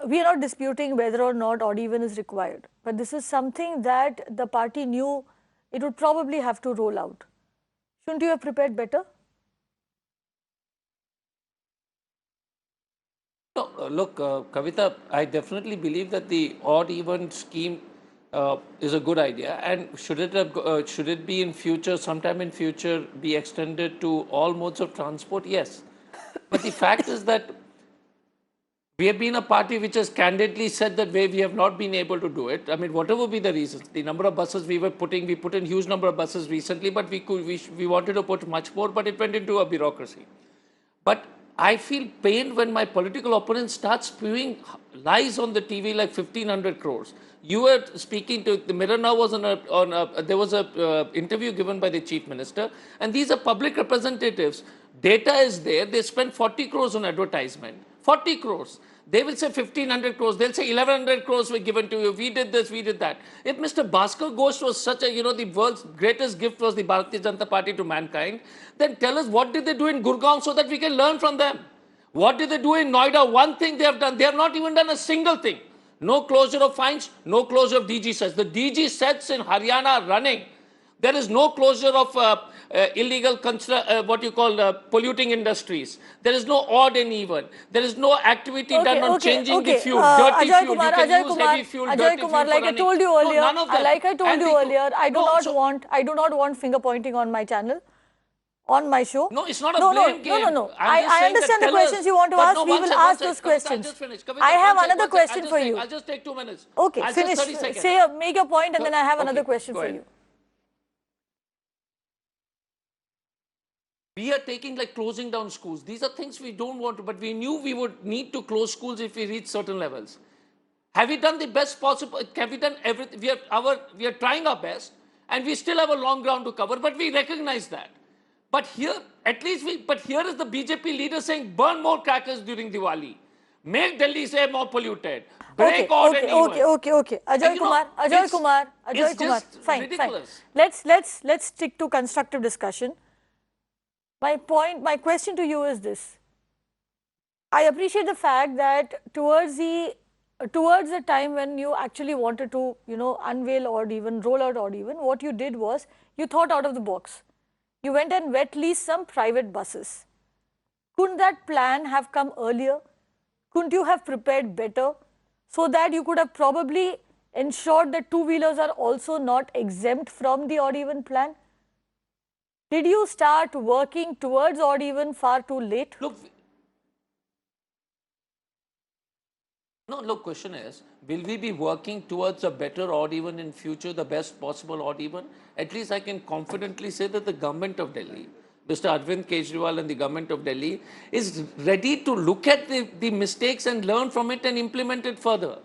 we are not disputing whether or not odd even is required. But this is something that the party knew it would probably have to roll out. Shouldn't you have prepared better? No, look, Kavita, I definitely believe that the odd even scheme is a good idea, and should it be in future, sometime in future, be extended to all modes of transport? Yes, but the fact is that we have been a party which has candidly said that we have not been able to do it. I mean, whatever be the reasons, the number of buses we put in huge number of buses recently, but we wanted to put much more, but it went into a bureaucracy. But I feel pained when my political opponent starts spewing lies on the TV like 1,500 crores. You were speaking to, the Mirror now was there was a interview given by the Chief Minister, and these are public representatives. Data is there, they spend 40 crores on advertisement. 40 crores. They will say 1,500 crores. They'll say 1,100 crores were given to you. We did this, we did that. If Mr. Bhaskar Ghosh was such a, the world's greatest gift was the Bharatiya Janata Party to mankind, then tell us what did they do in Gurgaon so that we can learn from them. What did they do in Noida? One thing they have done. They have not even done a single thing. No closure of fines, no closure of DG sets. The DG sets in Haryana are running. There is no closure of illegal, polluting industries. There is no odd and even. There is no activity done on changing the fuel, dirty Ajay fuel. Kumar, you can Ajay use Kumar, heavy fuel, Ajay dirty Kumar, fuel like I told you earlier, none of them. like I told you earlier, I do not want finger pointing on my channel, on my show. No, it's not a blame game. No. I understand the questions you want to ask. We will ask those questions. I have another question for you. I'll just take 2 minutes. Okay, finish. Make your point, and then I have another question for you. We are taking like closing down schools. These are things we don't want to, but we knew we would need to close schools if we reach certain levels. Have we done the best possible? Have we done everything? We are trying our best, and we still have a long ground to cover, but we recognize that. But here, here is the BJP leader saying, burn more crackers during Diwali. Make Delhi say more polluted. Break odd and even. Okay. Ajay Kumar. Fine. Let's stick to constructive discussion. My question to you is this. I appreciate the fact that towards the time when you actually wanted to, unveil odd even, roll out odd even, what you did was you thought out of the box. You went and wet leased some private buses. Couldn't that plan have come earlier? Couldn't you have prepared better so that you could have probably ensured that two-wheelers are also not exempt from the odd even plan? Did you start working towards odd even far too late? Look, question is, will we be working towards a better odd even in future, the best possible odd even? At least I can confidently say that the government of Delhi, Mr. Arvind Kejriwal and the government of Delhi is ready to look at the mistakes and learn from it and implement it further.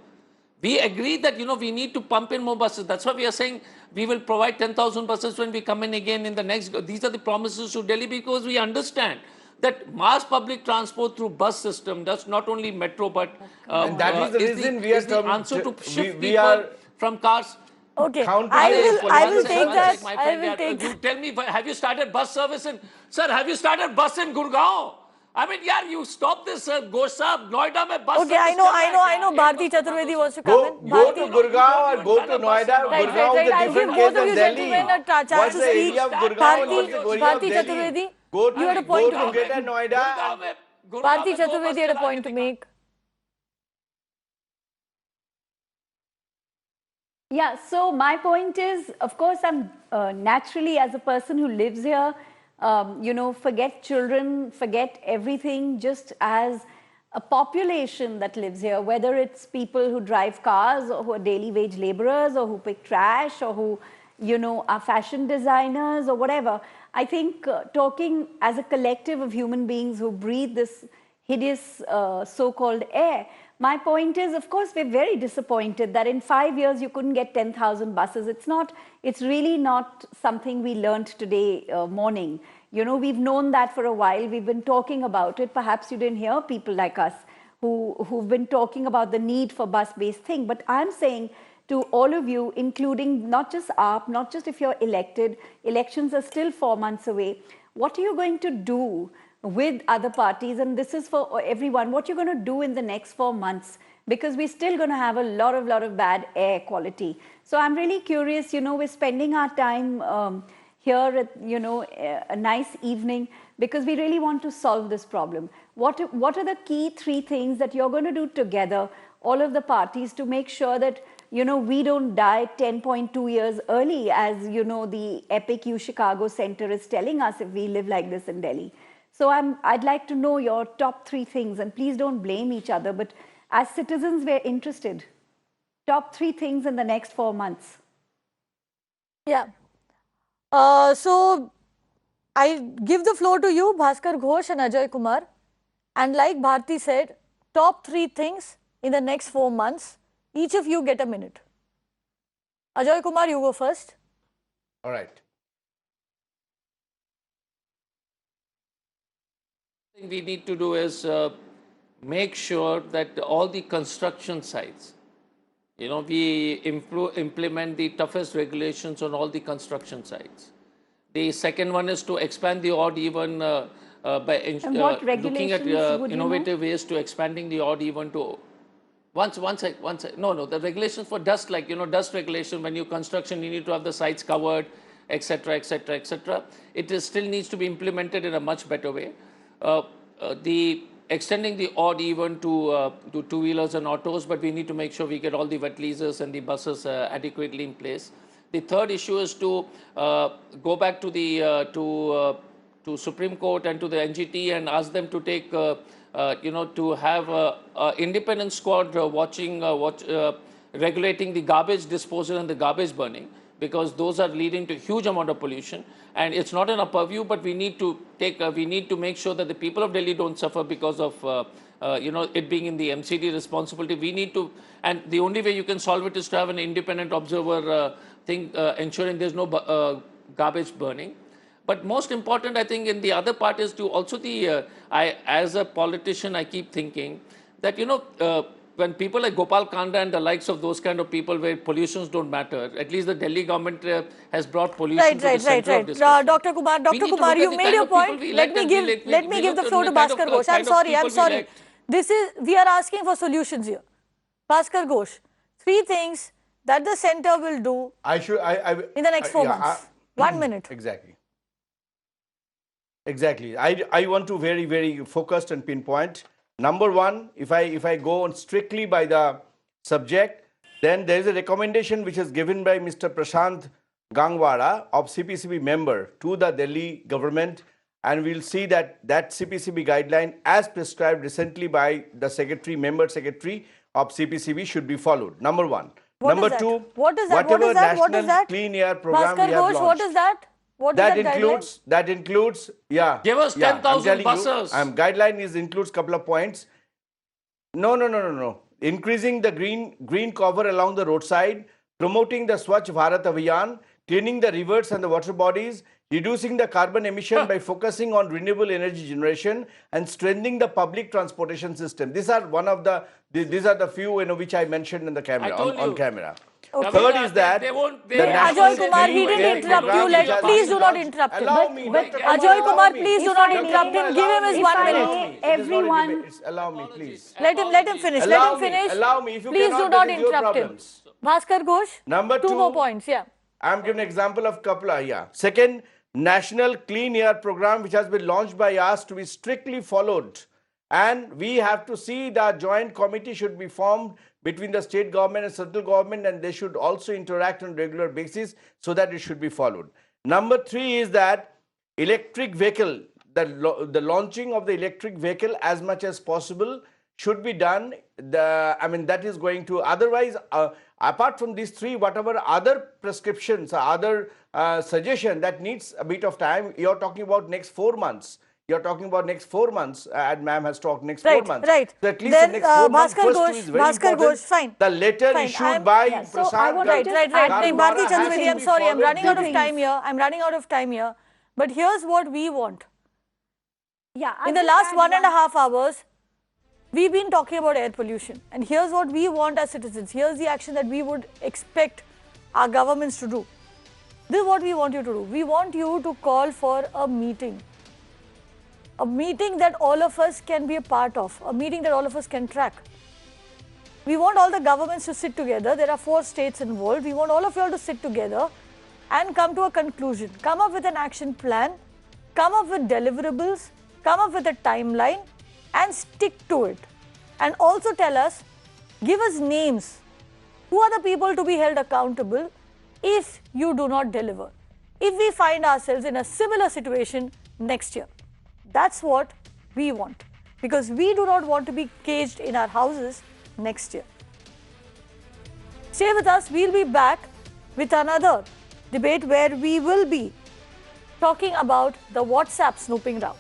We agree that, we need to pump in more buses. That's why we are saying we will provide 10,000 buses when we come in again in the next. These are the promises to Delhi because we understand that mass public transport through bus system does not only metro but and that is the reason we are the answer to shift people from cars. Okay, I will take that. You tell me, have you started bus service in, sir, have you started bus in Gurgaon? I mean, you stop this, Ghosh Sahab, Noida mein bus. Okay, I know. Bharti Chaturvedi wants to come in. Go to Gurgaon or go to Noida. Gurgaon is a different case than Delhi. What's the area of Gurgaon and what's the area of Delhi? You had a point to make. Noida. Bharti Chaturvedi had a point to make. Yeah, so my point is, of course, I'm naturally, as a person who lives here, forget children, forget everything, just as a population that lives here, whether it's people who drive cars or who are daily wage laborers or who pick trash or who, you know, are fashion designers or whatever. I think talking as a collective of human beings who breathe this hideous so-called air, my point is, of course, we're very disappointed that in 5 years you couldn't get 10,000 buses. It's really not something we learned today morning. You know, we've known that for a while. We've been talking about it. Perhaps you didn't hear people like us who've been talking about the need for bus-based thing. But I'm saying to all of you, including not just AAP, not just if you're elected, elections are still 4 months away. What are you going to do with other parties? And this is for everyone. What you're going to do in the next 4 months, because we're still going to have a lot of bad air quality. So I'm really curious, you know, we're spending our time here at, you know, a nice evening because we really want to solve this problem. What are the key 3 things that you're going to do together, all of the parties, to make sure that, you know, we don't die 10.2 years early, as, you know, the Epic U Chicago Center is telling us if we live like this in Delhi. So I'd like to know your top 3 things, and please don't blame each other, but as citizens, we're interested. Top 3 things in the next 4 months. Yeah. So I give the floor to you, Bhaskar Ghosh and Ajay Kumar. And like Bharti said, top 3 things in the next 4 months. Each of you get a minute. Ajay Kumar, you go first. All right. Thing we need to do is make sure that all the construction sites, you know, we implement the toughest regulations on all the construction sites. The second one is to expand the odd even by looking at innovative ways to expanding the odd even to one sec. No, the regulations for dust, like, you know, dust regulation, when you construction, you need to have the sites covered, etc., etc., etc. It still needs to be implemented in a much better way. The extending the odd even to two-wheelers and autos, but we need to make sure we get all the wet leases and the buses adequately in place. The third issue is to go back to the to Supreme Court and to the NGT and ask them to take you know, to have a independent squad regulating the garbage disposal and the garbage burning, because those are leading to huge amount of pollution, and it's not in our purview, but we need to make sure that the people of Delhi don't suffer because of you know, it being in the MCD responsibility. We need to, and the only way you can solve it is to have an independent observer ensuring there's no garbage burning. But most important, I think, in the other part is to also as a politician, I keep thinking that, you know, when people like Gopal Kanda and the likes of those kind of people, where pollutions don't matter, at least the Delhi government has brought pollution to the center of discussion. Dr. Kumar, you made your point. Let me give the floor to Bhaskar Ghosh. I'm sorry. We are asking for solutions here. Bhaskar Ghosh, 3 things that the center will do in the next 4 months. 1 minute. Exactly. I want to very, very focused and pinpoint. Number 1, if I go on strictly by the subject, then there is a recommendation which is given by Mr. Prashant Gangwara of CPCB member to the Delhi government, and we'll see that CPCB guideline as prescribed recently by the member secretary of CPCB should be followed. Number 1. Number 2, whatever national clean air program we have launched. What is that? That includes, yeah. Give us 10,000 buses. Guideline includes couple of points. No. Increasing the green cover along the roadside, promoting the Swachh Bharat Abhiyan, cleaning the rivers and the water bodies, reducing the carbon emission by focusing on renewable energy generation, and strengthening the public transportation system. These are the few, you know, which I mentioned in the camera on camera. Okay. Third is that Ajay Kumar, he didn't interrupt you. Please do not interrupt him. Ajay Kumar, please do not interrupt him. Give him his 1 minute. Everyone, allow me, please. Let him finish. Allow me. If you please do not interrupt him. Bhaskar Ghosh, Number 2 more points. Yeah. I'm giving an example of couple. Second, National Clean Air Program, which has been launched by us, to be strictly followed. And we have to see that joint committee should be formed between the state government and central government, and they should also interact on a regular basis so that it should be followed. Number 3 is that electric vehicle, the launching of the electric vehicle as much as possible, should be done. I mean, that is going to, otherwise, apart from these three, whatever other prescriptions, other suggestion that needs a bit of time, you're talking about next 4 months. You're talking about next 4 months, and ma'am has talked next 4 months. Right. So at least Then, the next 4 months, Bhaskar first Ghosh, two is very Bhaskar important. Ghosh, fine. The letter Fine. issued by Yes, so I Prasad want Right. Bharti Chaturvedi, I'm sorry, I'm running out of time here. I'm running out of time here. But here's what we want. Yeah, In the last 1.5 hours, we've been talking about air pollution. And here's what we want as citizens. Here's the action that we would expect our governments to do. This is what we want you to do. We want you to call for a meeting. A meeting that all of us can be a part of. A meeting that all of us can track. We want all the governments to sit together. There are 4 states involved. We want all of you all to sit together and come to a conclusion. Come up with an action plan. Come up with deliverables. Come up with a timeline and stick to it. And also tell us, give us names. Who are the people to be held accountable if you do not deliver? If we find ourselves in a similar situation next year. That's what we want. Because we do not want to be caged in our houses next year. Stay with us. We'll be back with another debate where we will be talking about the WhatsApp snooping round.